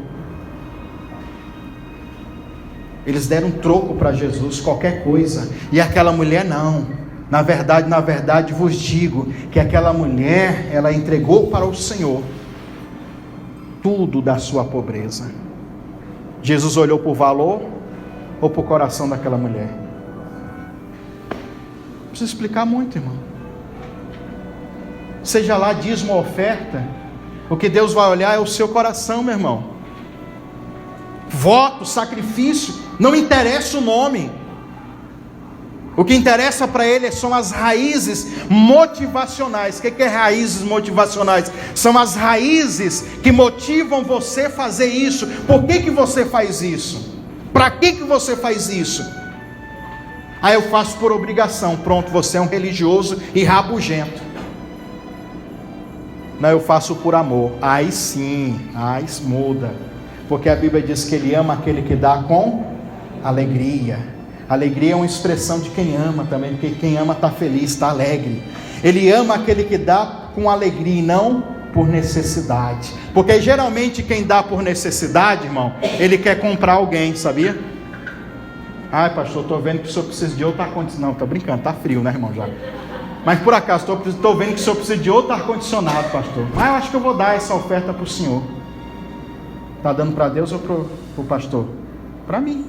Eles deram troco para Jesus, qualquer coisa. E aquela mulher não. Na verdade vos digo que aquela mulher, ela entregou para o Senhor tudo da sua pobreza. Jesus olhou para o valor ou para o coração daquela mulher? Não precisa explicar muito, irmão. Seja lá dízimo ou oferta, o que Deus vai olhar é o seu coração, meu irmão. Voto, sacrifício, não interessa o nome. O que interessa para ele são as raízes motivacionais. O que é raízes motivacionais? São as raízes que motivam você a fazer isso. Por que você faz isso? Para que você faz isso? Ah, eu faço por obrigação. Pronto, você é um religioso e rabugento. Não, eu faço por amor. Aí sim, aí muda. Porque a Bíblia diz que ele ama aquele que dá com alegria. Alegria é uma expressão de quem ama também, porque quem ama está feliz, está alegre. Ele ama aquele que dá com alegria e não por necessidade. Porque geralmente quem dá por necessidade, irmão, ele quer comprar alguém, sabia? Ai, pastor, estou vendo que o senhor precisa de outro ar-condicionado. Não, estou brincando, está frio, né, irmão, já. Mas por acaso, estou vendo que o senhor precisa de outro ar-condicionado, pastor. Mas eu acho que eu vou dar essa oferta para o senhor. Está dando para Deus ou para o pastor? Para mim.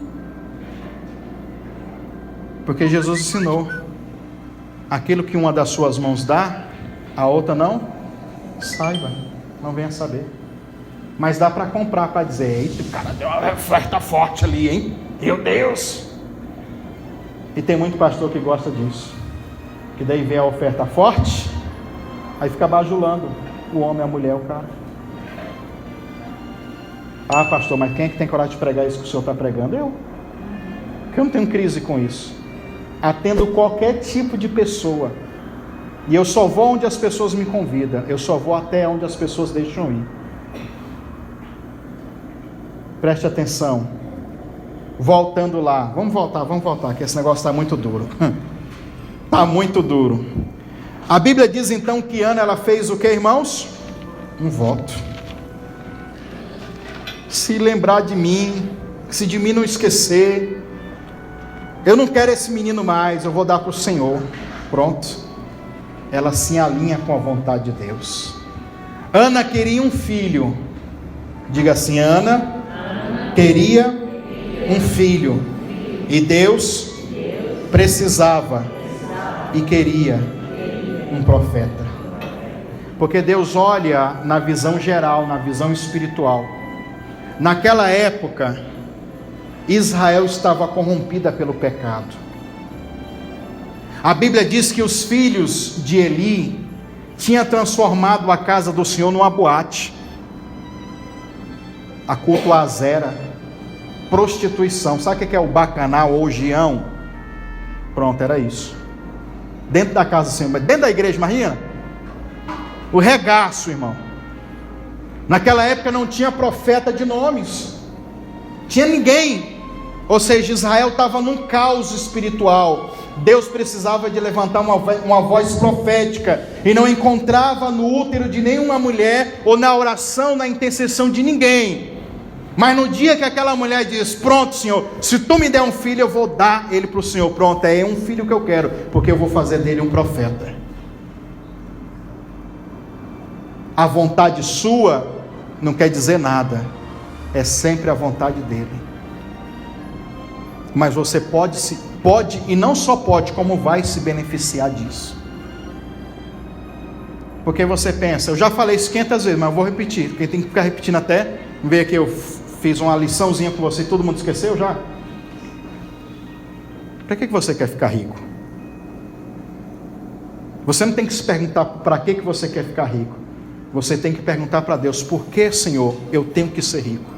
Porque Jesus ensinou, aquilo que uma das suas mãos dá, a outra não saiba, não venha saber. Mas dá para comprar, para dizer, eita, o cara deu uma oferta forte ali, hein? Meu Deus! E tem muito pastor que gosta disso, que daí vem a oferta forte, aí fica bajulando o homem, a mulher, o cara. Ah, pastor, mas quem é que tem coragem de pregar isso que o senhor está pregando? Eu. Porque eu não tenho crise com isso. Atendo qualquer tipo de pessoa. E eu só vou onde as pessoas me convidam. Eu só vou até onde as pessoas deixam ir. Preste atenção. Voltando lá. Vamos voltar, que esse negócio está muito duro. Está muito duro. A Bíblia diz então que Ana, ela fez o que, irmãos? Um voto. Se lembrar de mim, se de mim não esquecer, eu não quero esse menino mais, eu vou dar para o Senhor. Pronto. Ela se alinha com a vontade de Deus. Ana queria um filho. Diga assim: Ana queria um filho. E Deus precisava e queria um profeta. Porque Deus olha na visão geral, na visão espiritual. Naquela época, Israel estava corrompida pelo pecado. A Bíblia diz que os filhos de Eli tinham transformado a casa do Senhor numa boate. A culto a Azera, prostituição. Sabe o que é o bacanal ou o gião? Pronto, era isso. Dentro da casa do Senhor, mas dentro da igreja, imagina? O regaço, irmão. Naquela época não tinha profeta de nomes. Tinha ninguém. Ou seja, Israel estava num caos espiritual. Deus precisava de levantar uma voz profética, e não encontrava no útero de nenhuma mulher, ou na oração, na intercessão de ninguém. Mas no dia que aquela mulher diz: pronto, Senhor, se tu me der um filho, eu vou dar ele para o Senhor. Pronto, é um filho que eu quero, porque eu vou fazer dele um profeta. A vontade sua não quer dizer nada, é sempre a vontade dele. Mas você pode e não só pode, como vai se beneficiar disso. Porque você pensa: eu já falei isso 500 vezes, mas eu vou repetir, porque tem que ficar repetindo até ver que eu fiz uma liçãozinha com você e todo mundo esqueceu já. Para que você quer ficar rico? Você não tem que se perguntar para que você quer ficar rico. Você tem que perguntar para Deus: por que, Senhor, eu tenho que ser rico?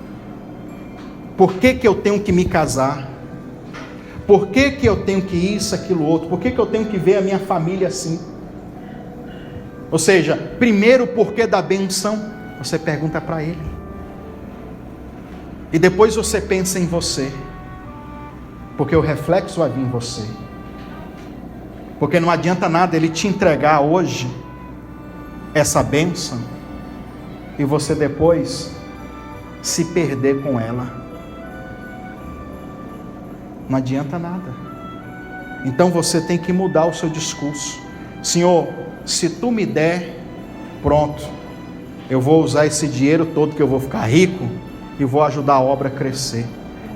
Por que eu tenho que me casar? Por que eu tenho que isso, aquilo, outro? Por que eu tenho que ver a minha família assim? Ou seja, primeiro o porquê da bênção, você pergunta para Ele. E depois você pensa em você. Porque o reflexo vai vir em você. Porque não adianta nada Ele te entregar hoje essa bênção e você depois se perder com ela. Não adianta nada. Então você tem que mudar o seu discurso. Senhor, se tu me der, pronto, eu vou usar esse dinheiro todo que eu vou ficar rico e vou ajudar a obra a crescer.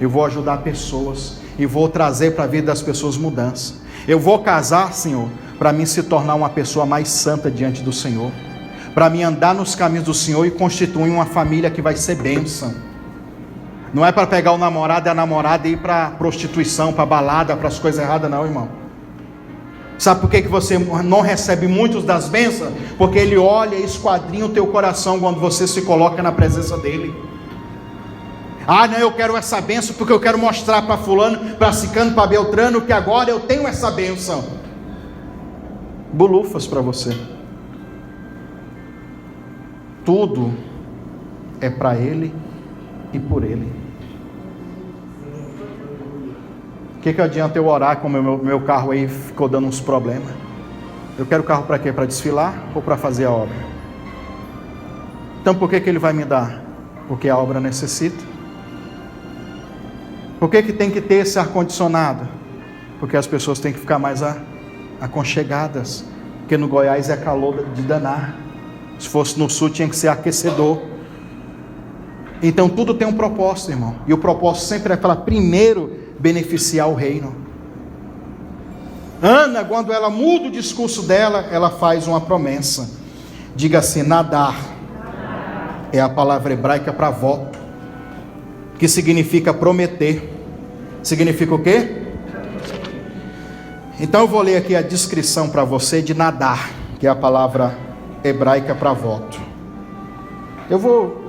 Eu vou ajudar pessoas e vou trazer para a vida das pessoas mudança. Eu vou casar, Senhor, para mim se tornar uma pessoa mais santa diante do Senhor, para mim andar nos caminhos do Senhor e constituir uma família que vai ser bênção. Não é para pegar o namorado e a namorada e ir para prostituição, para balada, para as coisas erradas, não, irmão. Sabe por que você não recebe muitas das bênçãos? Porque Ele olha e esquadrinha o teu coração quando você se coloca na presença dEle. Ah, não, eu quero essa bênção porque eu quero mostrar para fulano, para ciclano, para beltrano, que agora eu tenho essa bênção. Bolufas para você. Tudo é para Ele e por Ele. O que adianta eu orar com o meu carro aí ficou dando uns problemas? Eu quero o carro para quê? Para desfilar ou para fazer a obra? Então por que Ele vai me dar? Porque a obra necessita. Por que tem que ter esse ar-condicionado? Porque as pessoas têm que ficar mais aconchegadas. Porque no Goiás é calor de danar. Se fosse no sul tinha que ser aquecedor. Então tudo tem um propósito, irmão. E o propósito sempre é para primeiro beneficiar o reino. Ana, quando ela muda o discurso dela, ela faz uma promessa. Diga assim: nadar é a palavra hebraica para voto, que significa prometer. Significa o quê? Então eu vou ler aqui a descrição para você de nadar, que é a palavra hebraica para voto. Eu vou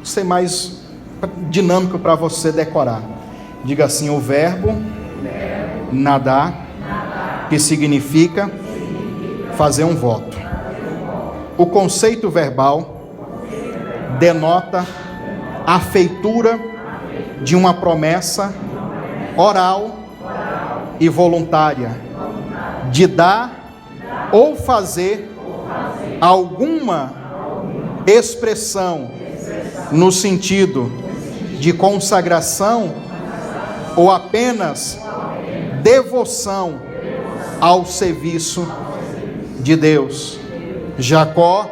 ser mais dinâmico para você decorar. Diga assim: o verbo nadar, que significa fazer um voto. O conceito verbal denota a feitura de uma promessa oral e voluntária de dar ou fazer alguma expressão no sentido de consagração ou apenas devoção ao serviço de Deus. Jacó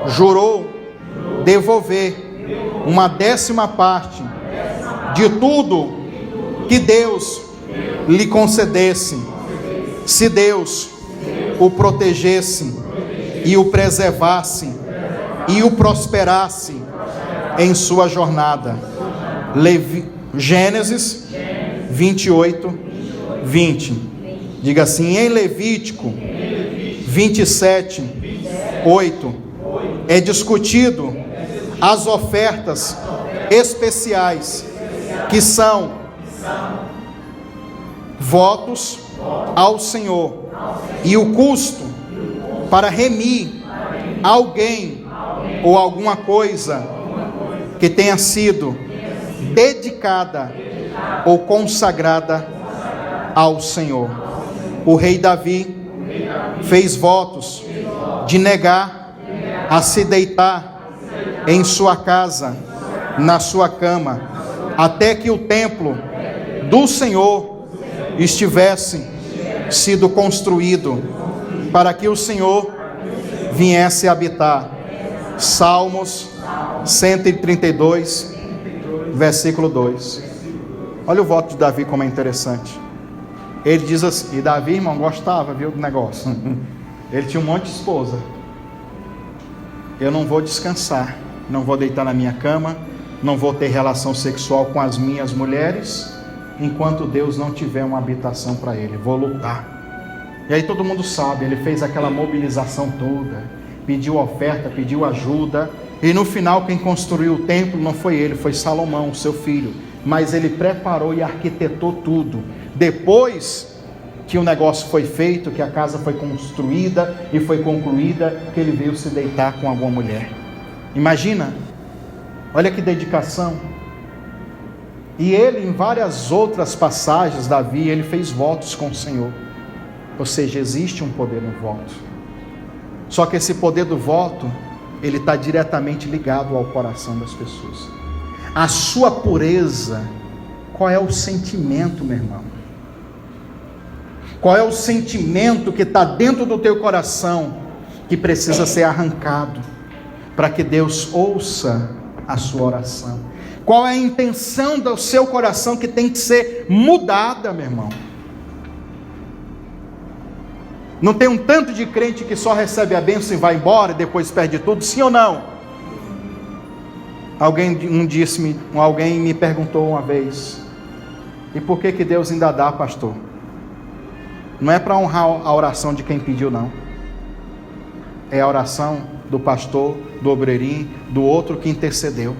jurou devolver uma 10ª de tudo que Deus lhe concedesse, se Deus o protegesse e o preservasse e o prosperasse em sua jornada. Gênesis 28, 20. Diga assim: em Levítico 27, 8, é discutido as ofertas especiais, que são votos ao Senhor, e o custo para remir alguém ou alguma coisa que tenha sido dedicada ou consagrada ao Senhor. O rei Davi fez votos de negar a se deitar em sua casa, na sua cama, até que o templo do Senhor estivesse sido construído, para que o Senhor viesse habitar. Salmos 132, versículo 2. Olha o voto de Davi como é interessante. Ele diz assim, e Davi, irmão, gostava, viu, do negócio. Ele tinha um monte de esposa. Eu não vou descansar, não vou deitar na minha cama, não vou ter relação sexual com as minhas mulheres, enquanto Deus não tiver uma habitação para ele. Vou lutar. E aí todo mundo sabe, ele fez aquela mobilização toda, pediu oferta, pediu ajuda, e no final quem construiu o templo não foi ele, foi Salomão, seu filho. Mas ele preparou e arquitetou tudo. Depois que o negócio foi feito, que a casa foi construída e foi concluída, que ele veio se deitar com alguma mulher. Imagina, olha que dedicação. E ele, em várias outras passagens, Davi, ele fez votos com o Senhor. Ou seja, existe um poder no voto. Só que esse poder do voto, ele está diretamente ligado ao coração das pessoas. A sua pureza, qual é o sentimento, meu irmão? Qual é o sentimento que está dentro do teu coração, que precisa ser arrancado, para que Deus ouça a sua oração? Qual é a intenção do seu coração que tem que ser mudada, meu irmão? Não tem um tanto de crente que só recebe a bênção e vai embora e depois perde tudo, sim ou não? Alguém me perguntou uma vez, e por que Deus ainda dá, pastor? Não é para honrar a oração de quem pediu, não. É a oração do pastor, do obreirinho, do outro que intercedeu.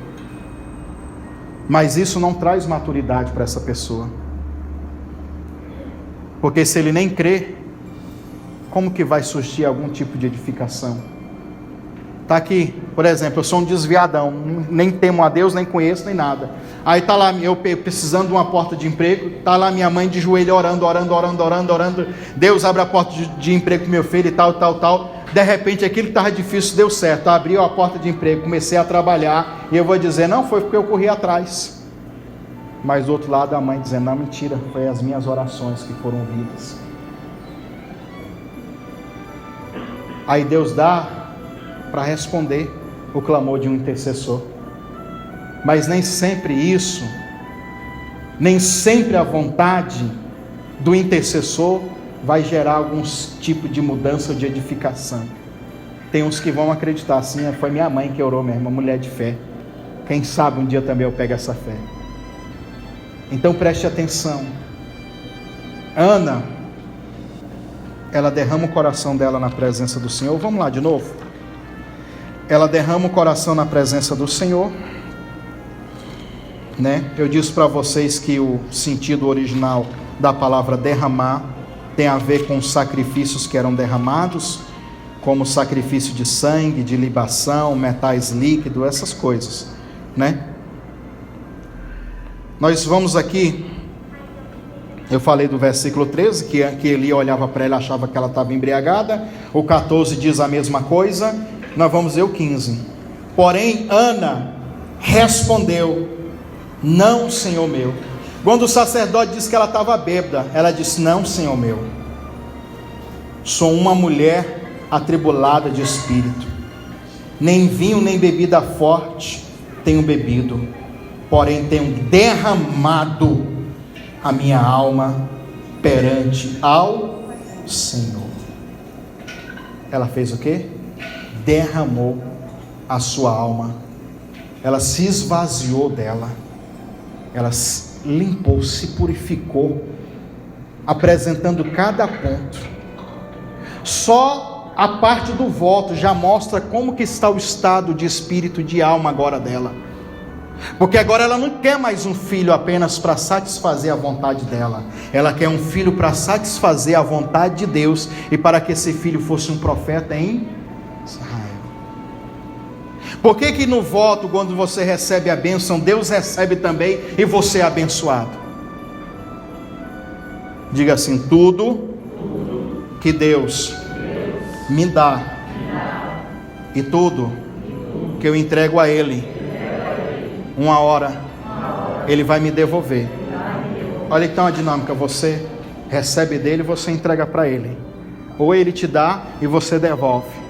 Mas isso não traz maturidade para essa pessoa. Porque se ele nem crê, como que vai surgir algum tipo de edificação? Está aqui, por exemplo, eu sou um desviadão, nem temo a Deus, nem conheço, nem nada. Aí está lá, eu precisando de uma porta de emprego, está lá minha mãe de joelho orando. Deus abre a porta de emprego para meu filho e tal. De repente aquilo que estava difícil deu certo, abriu a porta de emprego, comecei a trabalhar, e eu vou dizer, não, foi porque eu corri atrás. Mas do outro lado a mãe dizendo, não, mentira, foi as minhas orações que foram ouvidas. Aí Deus dá para responder o clamor de um intercessor. Mas nem sempre isso, nem sempre a vontade do intercessor vai gerar algum tipo de mudança ou de edificação. Tem uns que vão acreditar assim, foi minha mãe que orou mesmo, uma mulher de fé. Quem sabe um dia também eu pego essa fé. Então preste atenção. Ana, ela derrama o coração dela na presença do Senhor. Vamos lá de novo. Ela derrama o coração na presença do Senhor, né? Eu disse para vocês que o sentido original da palavra derramar tem a ver com os sacrifícios que eram derramados, como sacrifício de sangue, de libação, metais líquidos, essas coisas, né? Nós vamos aqui, eu falei do versículo 13, que Eli olhava para ela e achava que ela estava embriagada. O 14 diz a mesma coisa. Nós vamos ver o 15. Porém, Ana respondeu: não, Senhor meu. Quando o sacerdote disse que ela estava bêbada, ela disse: não, Senhor meu, sou uma mulher atribulada de espírito, nem vinho nem bebida forte tenho bebido, porém tenho derramado a minha alma perante ao Senhor. Ela fez o quê? Derramou a sua alma, ela se esvaziou dela, ela limpou, se purificou, apresentando cada ponto. Só a parte do voto já mostra como que está o estado de espírito e de alma agora dela, porque agora ela não quer mais um filho apenas para satisfazer a vontade dela, ela quer um filho para satisfazer a vontade de Deus, e para que esse filho fosse um profeta em Israel. Por que que no voto, quando você recebe a bênção, Deus recebe também e você é abençoado? Diga assim: tudo que Deus me dá e tudo que eu entrego a Ele, uma hora Ele vai me devolver. Olha então a dinâmica: você recebe dele e você entrega para Ele, ou Ele te dá e você devolve.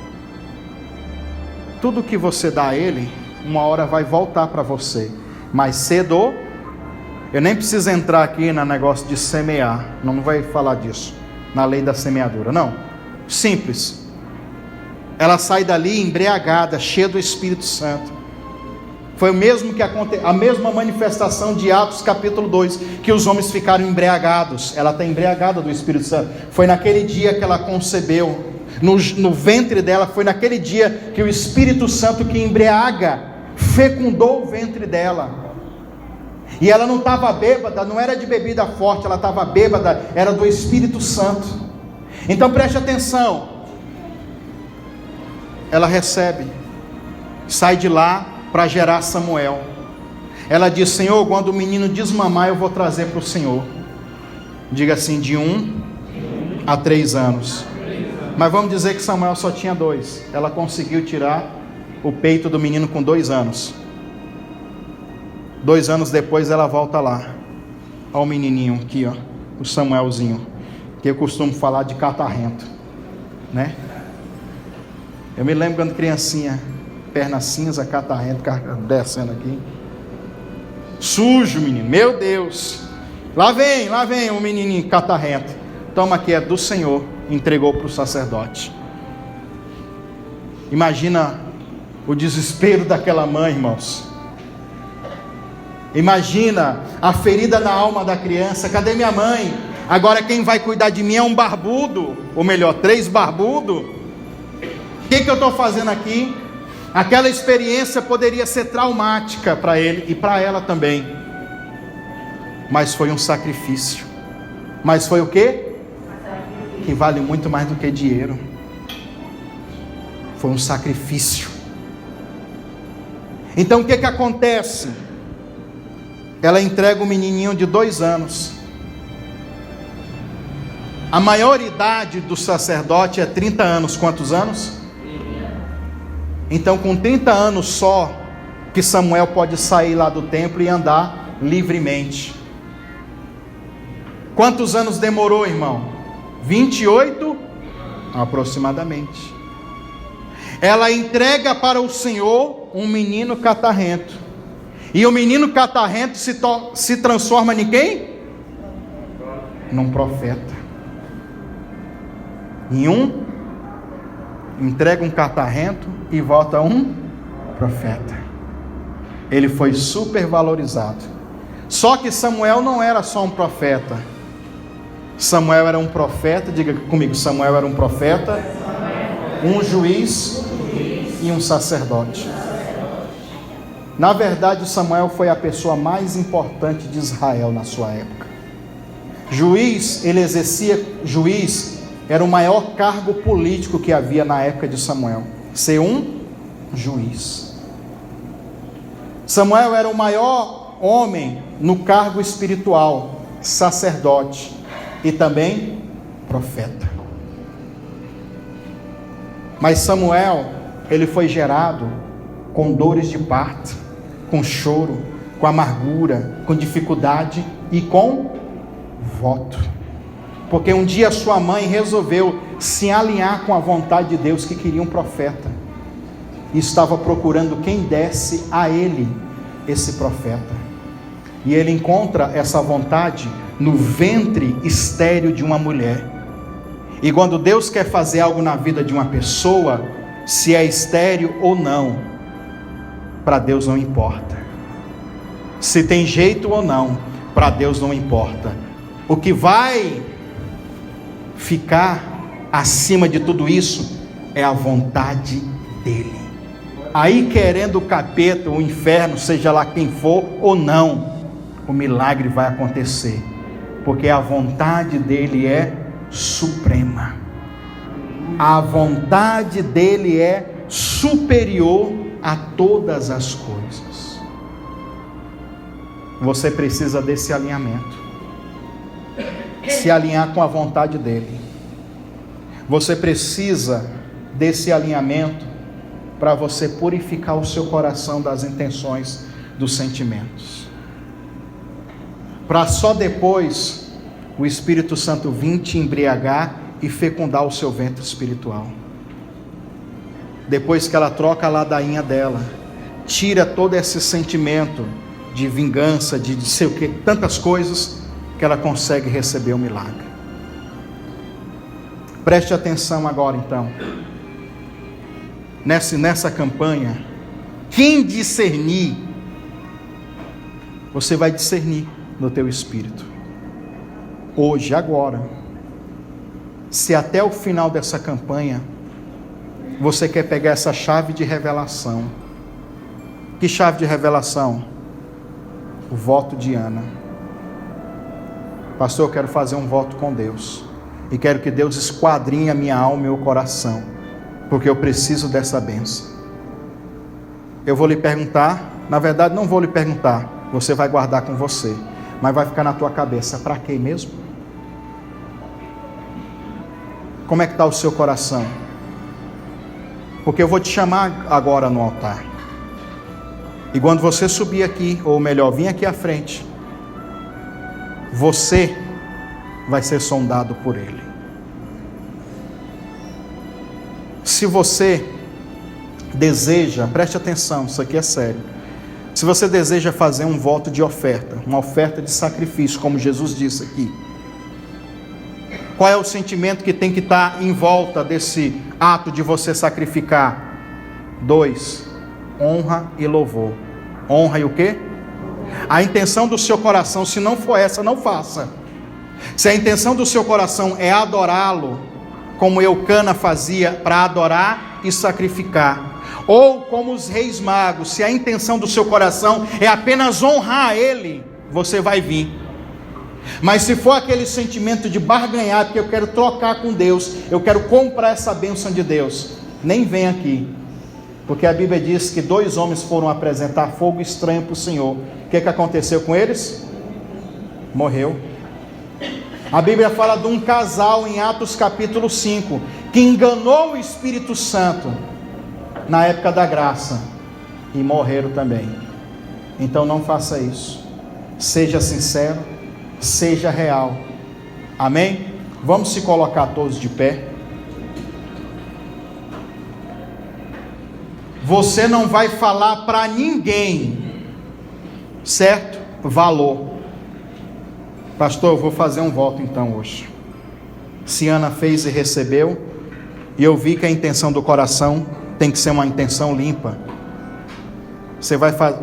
Tudo que você dá a Ele, uma hora vai voltar para você, mais cedo. Eu nem preciso entrar aqui no negócio de semear, não vai falar disso, na lei da semeadura, não. Simples. Ela sai dali embriagada, cheia do Espírito Santo. Foi o mesmo que a mesma manifestação de Atos capítulo 2, que os homens ficaram embriagados. Ela está embriagada do Espírito Santo. Foi naquele dia que ela concebeu, no ventre dela, foi naquele dia que o Espírito Santo, que embriaga, fecundou o ventre dela. E ela não estava bêbada, não era de bebida forte, ela estava bêbada, era do Espírito Santo. Então preste atenção. Ela recebe, sai de lá para gerar Samuel. Ela diz: Senhor, quando o menino desmamar, eu vou trazer para o Senhor. Diga assim: de 1 a 3 anos. Mas vamos dizer que Samuel só tinha 2. Ela conseguiu tirar o peito do menino com 2 anos. 2 anos depois ela volta lá. Olha o menininho aqui, ó, o Samuelzinho, que eu costumo falar de catarrento, né? Eu me lembro quando criancinha, perna cinza, catarrento, descendo aqui. Sujo, menino, meu Deus. Lá vem o menininho catarrento. Toma aqui, é do Senhor. Entregou para o sacerdote. Imagina o desespero daquela mãe, irmãos. Imagina a ferida na alma da criança. Cadê minha mãe? Agora quem vai cuidar de mim é um barbudo, ou melhor, 3 barbudos. O que eu estou fazendo aqui? Aquela experiência poderia ser traumática para ele e para ela também, mas foi um sacrifício. Mas foi o quê? Que vale muito mais do que dinheiro. Foi um sacrifício. Então o que acontece? Ela entrega o menininho de 2 anos. A maior idade do sacerdote é 30 anos. Quantos anos? Então com 30 anos só que Samuel pode sair lá do templo e andar livremente. Quantos anos demorou, irmão? 28 aproximadamente. Ela entrega para o Senhor um menino catarrento. E o menino catarrento se transforma em quem? Num profeta. Entrega um catarrento e volta um profeta. Ele foi super valorizado. Só que Samuel não era só um profeta. Samuel era um profeta, diga comigo: Samuel era um profeta, um juiz e um sacerdote. Na verdade, Samuel foi a pessoa mais importante de Israel na sua época. Juiz era o maior cargo político que havia na época de Samuel. Ser um juiz. Samuel era o maior homem no cargo espiritual, sacerdote e também profeta. Mas Samuel, ele foi gerado com dores de parto, com choro, com amargura, com dificuldade e com voto. Porque um dia sua mãe resolveu se alinhar com a vontade de Deus, que queria um profeta. E estava procurando quem desse a ele esse profeta. E ele encontra essa vontade no ventre estéril de uma mulher. E quando Deus quer fazer algo na vida de uma pessoa, se é estéril ou não, para Deus não importa. Se tem jeito ou não, para Deus não importa. O que vai ficar acima de tudo isso é a vontade dele. Aí, querendo o capeta, o inferno, seja lá quem for ou não, o milagre vai acontecer, porque a vontade dele é suprema. A vontade dele é superior a todas as coisas. Você precisa desse alinhamento, se alinhar com a vontade dele. Você precisa desse alinhamento para você purificar o seu coração das intenções, dos sentimentos, para só depois o Espírito Santo vir te embriagar e fecundar o seu ventre espiritual. Depois que ela troca a ladainha dela, tira todo esse sentimento de vingança, de sei o que, tantas coisas, que ela consegue receber o milagre. Preste atenção agora então. Nessa campanha, quem discernir, você vai discernir no teu espírito. Hoje, agora. Se até o final dessa campanha, você quer pegar essa chave de revelação. Que chave de revelação? O voto de Ana. Pastor, eu quero fazer um voto com Deus. E quero que Deus esquadrinhe a minha alma e o meu coração. Porque eu preciso dessa bênção. Eu vou lhe perguntar, na verdade não vou lhe perguntar, você vai guardar com você, mas vai ficar na tua cabeça, para quê mesmo? Como é que está o seu coração? Porque eu vou te chamar agora no altar. E quando você subir aqui, ou melhor, vir aqui à frente, você vai ser sondado por Ele. Se você deseja, preste atenção, isso aqui é sério. Se você deseja fazer um voto de oferta, uma oferta de sacrifício, como Jesus disse aqui, qual é o sentimento que tem que estar em volta desse ato de você sacrificar? 2, honra e louvor. Honra e o quê? A intenção do seu coração, se não for essa, não faça. Se a intenção do seu coração é adorá-lo, como Eucana fazia, para adorar e sacrificar, ou como os reis magos, se a intenção do seu coração é apenas honrar ele, você vai vir. Mas se for aquele sentimento de barganhar, porque eu quero trocar com Deus, eu quero comprar essa bênção de Deus, nem vem aqui, porque a Bíblia diz que 2 homens foram apresentar fogo estranho para o Senhor. O que aconteceu com eles? Morreu. A Bíblia fala de um casal em Atos capítulo 5, que enganou o Espírito Santo na época da graça, e morreram também. Então não faça isso. Seja sincero, seja real. Amém? Vamos se colocar todos de pé. Você não vai falar para ninguém, certo? Valor. Pastor, eu vou fazer um voto então hoje. Se Ana fez e recebeu, e eu vi que a intenção do coração tem que ser uma intenção limpa,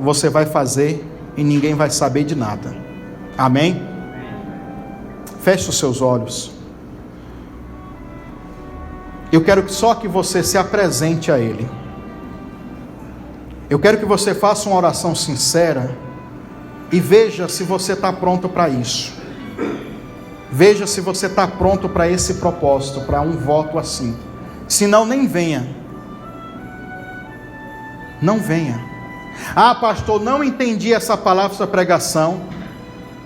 você vai fazer e ninguém vai saber de nada. Amém? Feche os seus olhos. Eu quero só que você se apresente a Ele. Eu quero que você faça uma oração sincera e veja se você está pronto para isso. Veja se você está pronto para esse propósito, para um voto assim. Se não, nem venha. Não venha. Ah, pastor, não entendi essa palavra, essa pregação.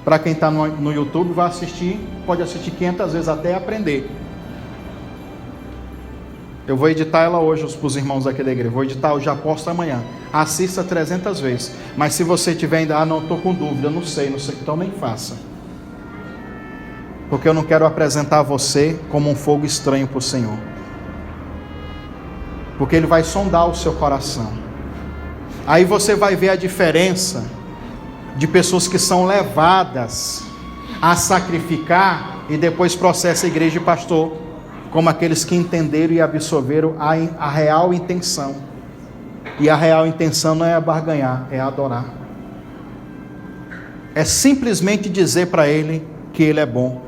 Para quem está no YouTube, vai assistir, pode assistir 500 vezes até aprender. Eu vou editar ela hoje para os irmãos aqui da igreja. Vou editar, eu já posto amanhã. Assista 300 vezes. Mas se você tiver ainda, não estou com dúvida, não sei, então nem faça. Porque eu não quero apresentar você como um fogo estranho para o Senhor. Porque Ele vai sondar o seu coração. Aí você vai ver a diferença de pessoas que são levadas a sacrificar e depois processa a igreja e pastor, como aqueles que entenderam e absorveram a real intenção. E a real intenção não é barganhar, é adorar. É simplesmente dizer para Ele que Ele é bom.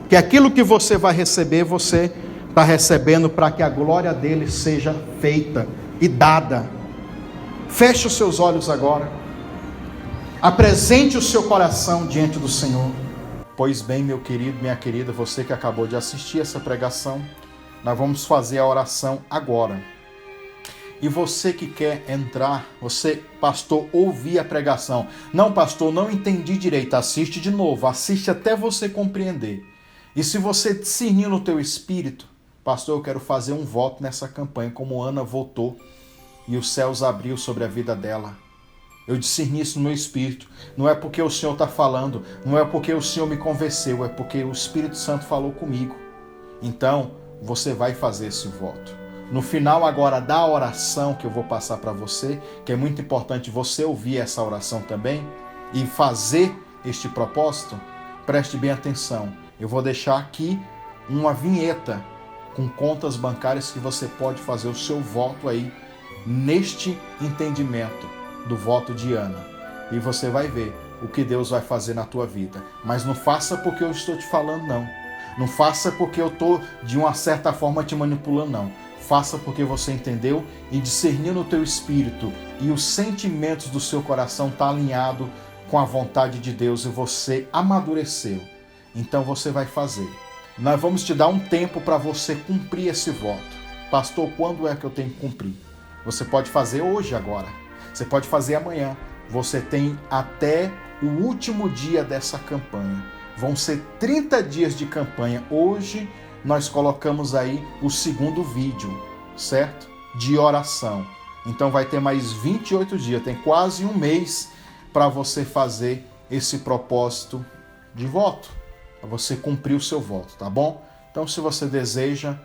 Que aquilo que você vai receber, você está recebendo para que a glória dele seja feita e dada. Feche os seus olhos agora. Apresente o seu coração diante do Senhor. Pois bem, meu querido, minha querida, você que acabou de assistir essa pregação, nós vamos fazer a oração agora. E você que quer entrar, você, pastor, ouvir a pregação. Não, pastor, não entendi direito. Assiste de novo, assiste até você compreender. E se você discernir no teu espírito, pastor, eu quero fazer um voto nessa campanha, como Ana votou, e os céus abriu sobre a vida dela. Eu discerni isso no meu espírito. Não é porque o Senhor está falando, não é porque o Senhor me convenceu, é porque o Espírito Santo falou comigo. Então, você vai fazer esse voto. No final agora da oração que eu vou passar para você, que é muito importante você ouvir essa oração também e fazer este propósito, preste bem atenção. Eu vou deixar aqui uma vinheta com contas bancárias que você pode fazer o seu voto aí, neste entendimento do voto de Ana. E você vai ver o que Deus vai fazer na tua vida. Mas não faça porque eu estou te falando, não. Não faça porque eu estou, de uma certa forma, te manipulando, não. Faça porque você entendeu e discerniu no teu espírito e os sentimentos do seu coração estão alinhados com a vontade de Deus e você amadureceu. Então você vai fazer. Nós vamos te dar um tempo para você cumprir esse voto. Pastor, quando é que eu tenho que cumprir? Você pode fazer hoje, agora. Você pode fazer amanhã. Você tem até o último dia dessa campanha. Vão ser 30 dias de campanha. Hoje nós colocamos aí o segundo vídeo, certo? De oração. Então vai ter mais 28 dias. Tem quase um mês para você fazer esse propósito de voto. Para você cumprir o seu voto, tá bom? Então, se você deseja,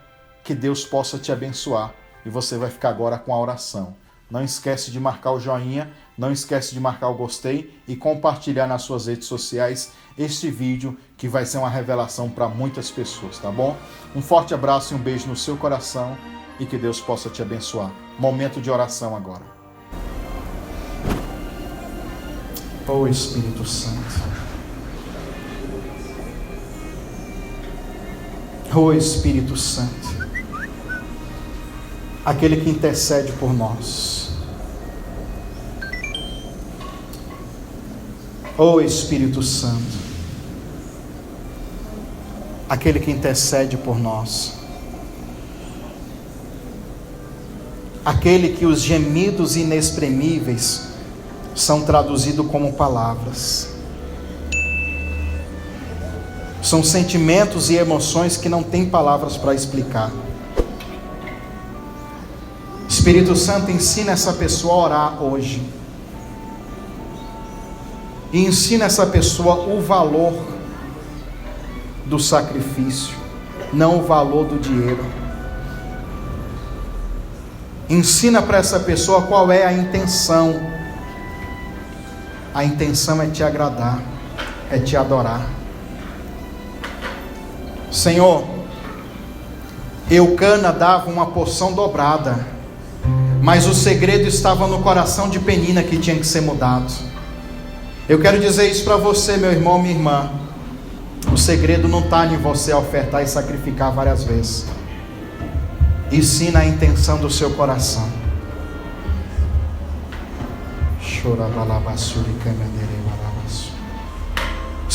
que Deus possa te abençoar. E você vai ficar agora com a oração. Não esquece de marcar o joinha, não esquece de marcar o gostei e compartilhar nas suas redes sociais este vídeo que vai ser uma revelação para muitas pessoas, tá bom? Um forte abraço e um beijo no seu coração e que Deus possa te abençoar. Momento de oração agora. Oh Espírito Santo. Oh Espírito Santo. Aquele que intercede por nós. Oh Espírito Santo, aquele que intercede por nós, aquele que os gemidos inexprimíveis são traduzidos como palavras, são sentimentos e emoções que não têm palavras para explicar. Espírito Santo, ensina essa pessoa a orar hoje. E ensina essa pessoa o valor do sacrifício, não o valor do dinheiro. Ensina para essa pessoa qual é a intenção. A intenção é te agradar, é te adorar. Senhor, Eucana dava uma porção dobrada, mas o segredo estava no coração de Penina que tinha que ser mudado. Eu quero dizer isso para você, meu irmão, minha irmã. O segredo não está em você ofertar e sacrificar várias vezes, e sim na intenção do seu coração.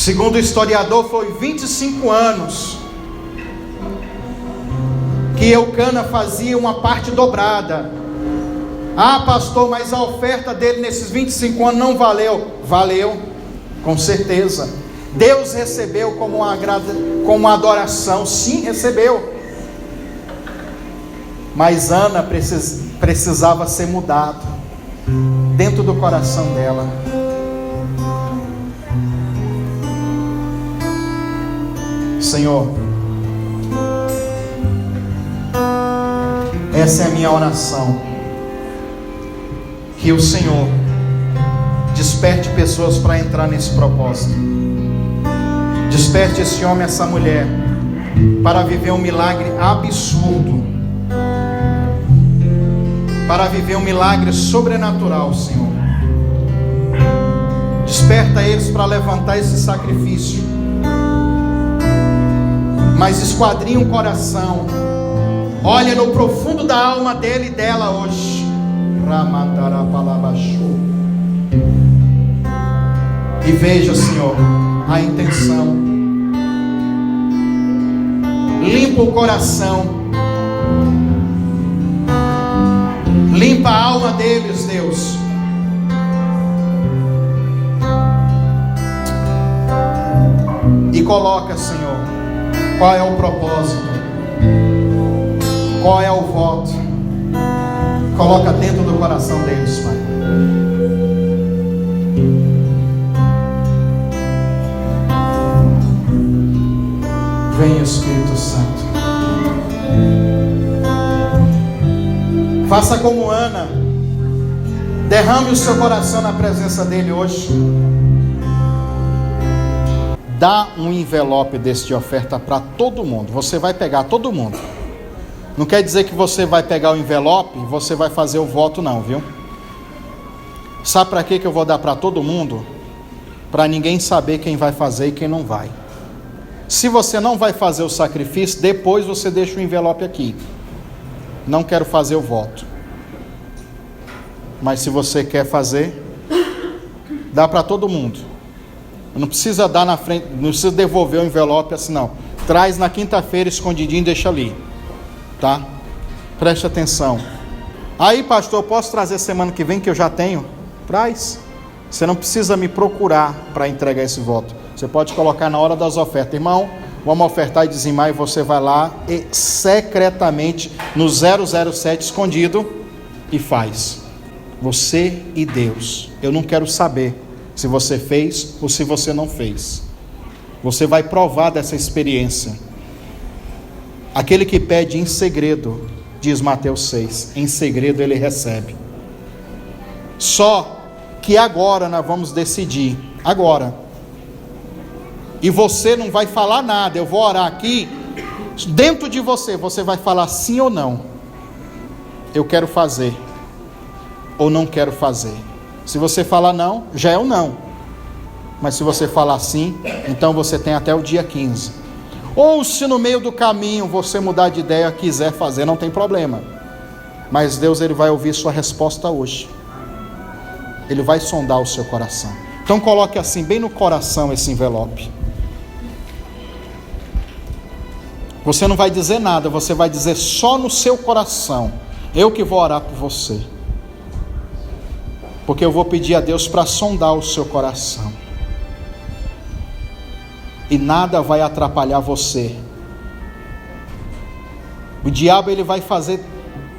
Segundo o historiador, foi 25 anos que Eucana fazia uma parte dobrada. Ah, pastor, mas a oferta dele nesses 25 anos não valeu. Valeu, com certeza. Deus recebeu como uma adoração. Sim, recebeu. Mas Ana precisava ser mudada dentro do coração dela. Senhor, essa é a minha oração, que o Senhor desperte pessoas para entrar nesse propósito, desperte esse homem, essa mulher, para viver um milagre absurdo, para viver um milagre sobrenatural, Senhor. Desperta eles para levantar esse sacrifício, mas esquadrinha o coração, olha no profundo da alma dele e dela hoje, e veja, Senhor, a intenção. Limpa o coração, limpa a alma deles, Deus. E coloca, Senhor, qual é o propósito, qual é o voto. Coloca dentro do coração deles, Pai. Vem, Espírito Santo. Faça como Ana. Derrame o seu coração na presença dele hoje. Dá um envelope desse de oferta para todo mundo. Você vai pegar todo mundo. Não quer dizer que você vai pegar o envelope e você vai fazer o voto, não, viu? Sabe para que eu vou dar para todo mundo? Para ninguém saber quem vai fazer e quem não vai. Se você não vai fazer o sacrifício, depois você deixa o envelope aqui. Não quero fazer o voto. Mas se você quer fazer, dá para todo mundo. Não precisa dar na frente, não precisa devolver o envelope assim, não. Traz na quinta-feira escondidinho e deixa ali. Tá? Preste atenção. Aí, pastor, eu posso trazer semana que vem que eu já tenho? Traz. Você não precisa me procurar para entregar esse voto. Você pode colocar na hora das ofertas. Irmão, vamos ofertar e dizimar, e você vai lá e secretamente no 007 escondido e faz. Você e Deus. Eu não quero saber se você fez ou se você não fez. Você vai provar dessa experiência. Aquele que pede em segredo, diz Mateus 6, em segredo ele recebe. Só que agora nós vamos decidir, agora. E você não vai falar nada, eu vou orar aqui, dentro de você, você vai falar sim ou não. Eu quero fazer, ou não quero fazer. Se você falar não, já é o não. Mas se você falar sim, então você tem até o dia 15. Ou se no meio do caminho você mudar de ideia, quiser fazer, não tem problema. Mas Deus, Ele vai ouvir sua resposta hoje. Ele vai sondar o seu coração. Então coloque assim, bem no coração esse envelope. Você não vai dizer nada, você vai dizer só no seu coração. Eu que vou orar por você. Porque eu vou pedir a Deus para sondar o seu coração. E nada vai atrapalhar você. O diabo, ele vai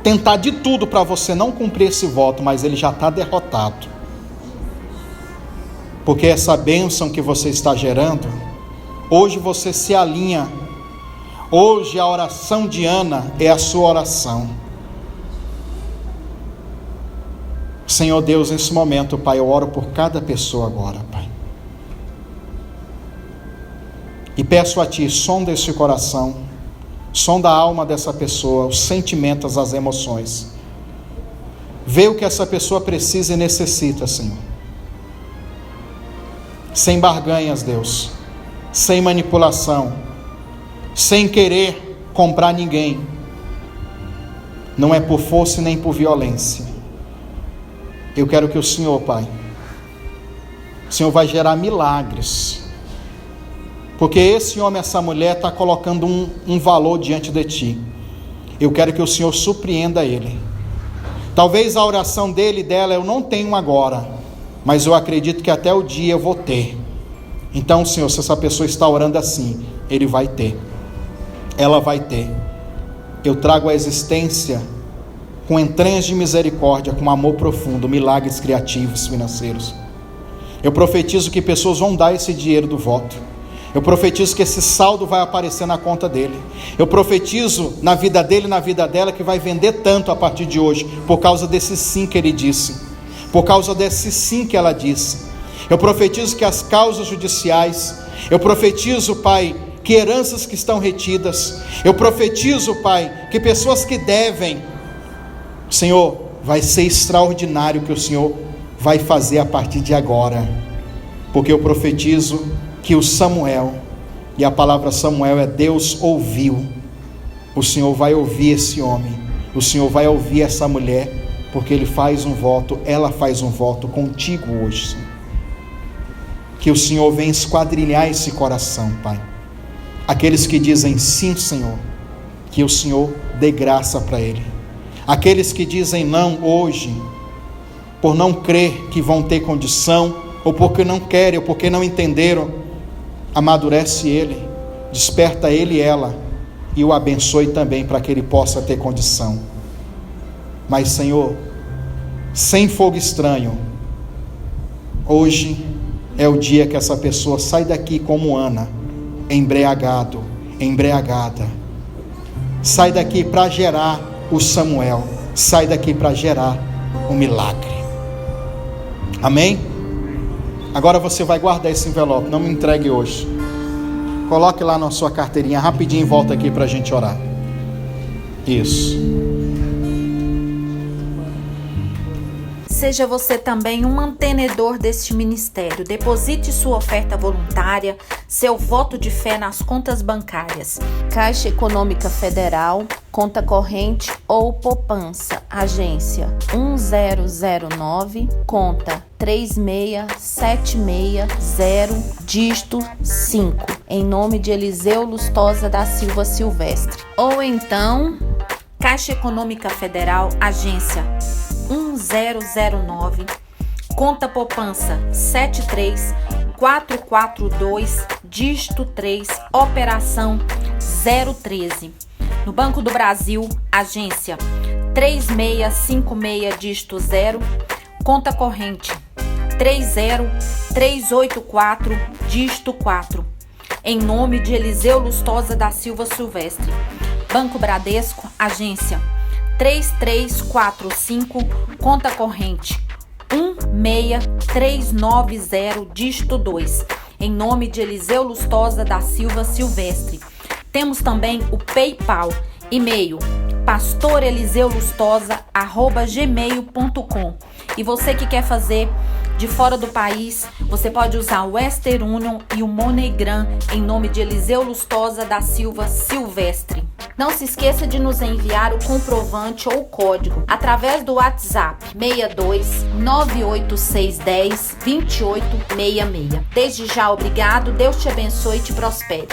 tentar de tudo para você não cumprir esse voto, mas ele já está derrotado. Porque essa bênção que você está gerando, hoje você se alinha. Hoje a oração de Ana é a sua oração. Senhor Deus, nesse momento, Pai, eu oro por cada pessoa agora, Pai. E peço a Ti, sonda esse coração, sonda a alma dessa pessoa, os sentimentos, as emoções. Vê o que essa pessoa precisa e necessita, Senhor. Sem barganhas, Deus, sem manipulação, sem querer comprar ninguém. Não é por força nem por violência. Eu quero que o Senhor, Pai, o Senhor vai gerar milagres. porque esse homem, essa mulher está colocando um valor diante de ti. Eu quero que o Senhor surpreenda ele. Talvez a oração dele e dela eu não tenho agora, mas eu acredito que até o dia eu vou ter. Então, Senhor, se essa pessoa está orando assim, ele vai ter, ela vai ter. Eu trago à existência, com entranhas de misericórdia, com amor profundo, milagres criativos, financeiros. Eu profetizo que pessoas vão dar esse dinheiro do voto. Eu profetizo que esse saldo vai aparecer na conta dele. Eu profetizo na vida dele e na vida dela que vai vender tanto a partir de hoje, por causa desse sim que ele disse, por causa desse sim que ela disse. Eu profetizo que as causas judiciais, eu profetizo, Pai, que heranças que estão retidas, eu profetizo, Pai, que pessoas que devem, Senhor, vai ser extraordinário o que o Senhor vai fazer a partir de agora, porque eu profetizo que o Samuel, e a palavra Samuel é Deus ouviu, o Senhor vai ouvir esse homem, o Senhor vai ouvir essa mulher, porque ele faz um voto, ela faz um voto contigo hoje, Senhor. Que o Senhor venha esquadrilhar esse coração, Pai. Aqueles que dizem sim, Senhor, que o Senhor dê graça para ele. Aqueles que dizem não hoje, por não crer que vão ter condição, ou porque não querem, ou porque não entenderam, amadurece ele, desperta ele e ela, e o abençoe também para que ele possa ter condição. Mas, Senhor, sem fogo estranho, hoje é o dia que essa pessoa sai daqui como Ana, embriagada, sai daqui para gerar o Samuel, sai daqui para gerar o milagre. Amém? Agora você vai guardar esse envelope, não me entregue hoje. Coloque lá na sua carteirinha, rapidinho, e volta aqui para a gente orar. Isso.
Seja você também um mantenedor deste ministério. Deposite sua oferta voluntária, seu voto de fé nas contas bancárias. Caixa Econômica Federal, conta corrente ou poupança, agência 1009, conta 36760, dígito 5, em nome de Eliseu Lustosa da Silva Silvestre. Ou então, Caixa Econômica Federal, agência 1009, conta poupança 73442, dígito 3, operação 013. No Banco do Brasil, agência 3656, dígito 0, conta corrente 30384, dígito 4, em nome de Eliseu Lustosa da Silva Silvestre. Banco Bradesco, agência 3345, conta corrente 16390, dígito 2, em nome de Eliseu Lustosa da Silva Silvestre. Temos também o PayPal, e-mail pastoreliseulustosa@gmail.com. E você que quer fazer de fora do país, você pode usar o Western Union e o MoneyGram, em nome de Eliseu Lustosa da Silva Silvestre. Não se esqueça de nos enviar o comprovante ou o código através do WhatsApp 62 98610 2866. Desde já, obrigado, Deus te abençoe e te prospere.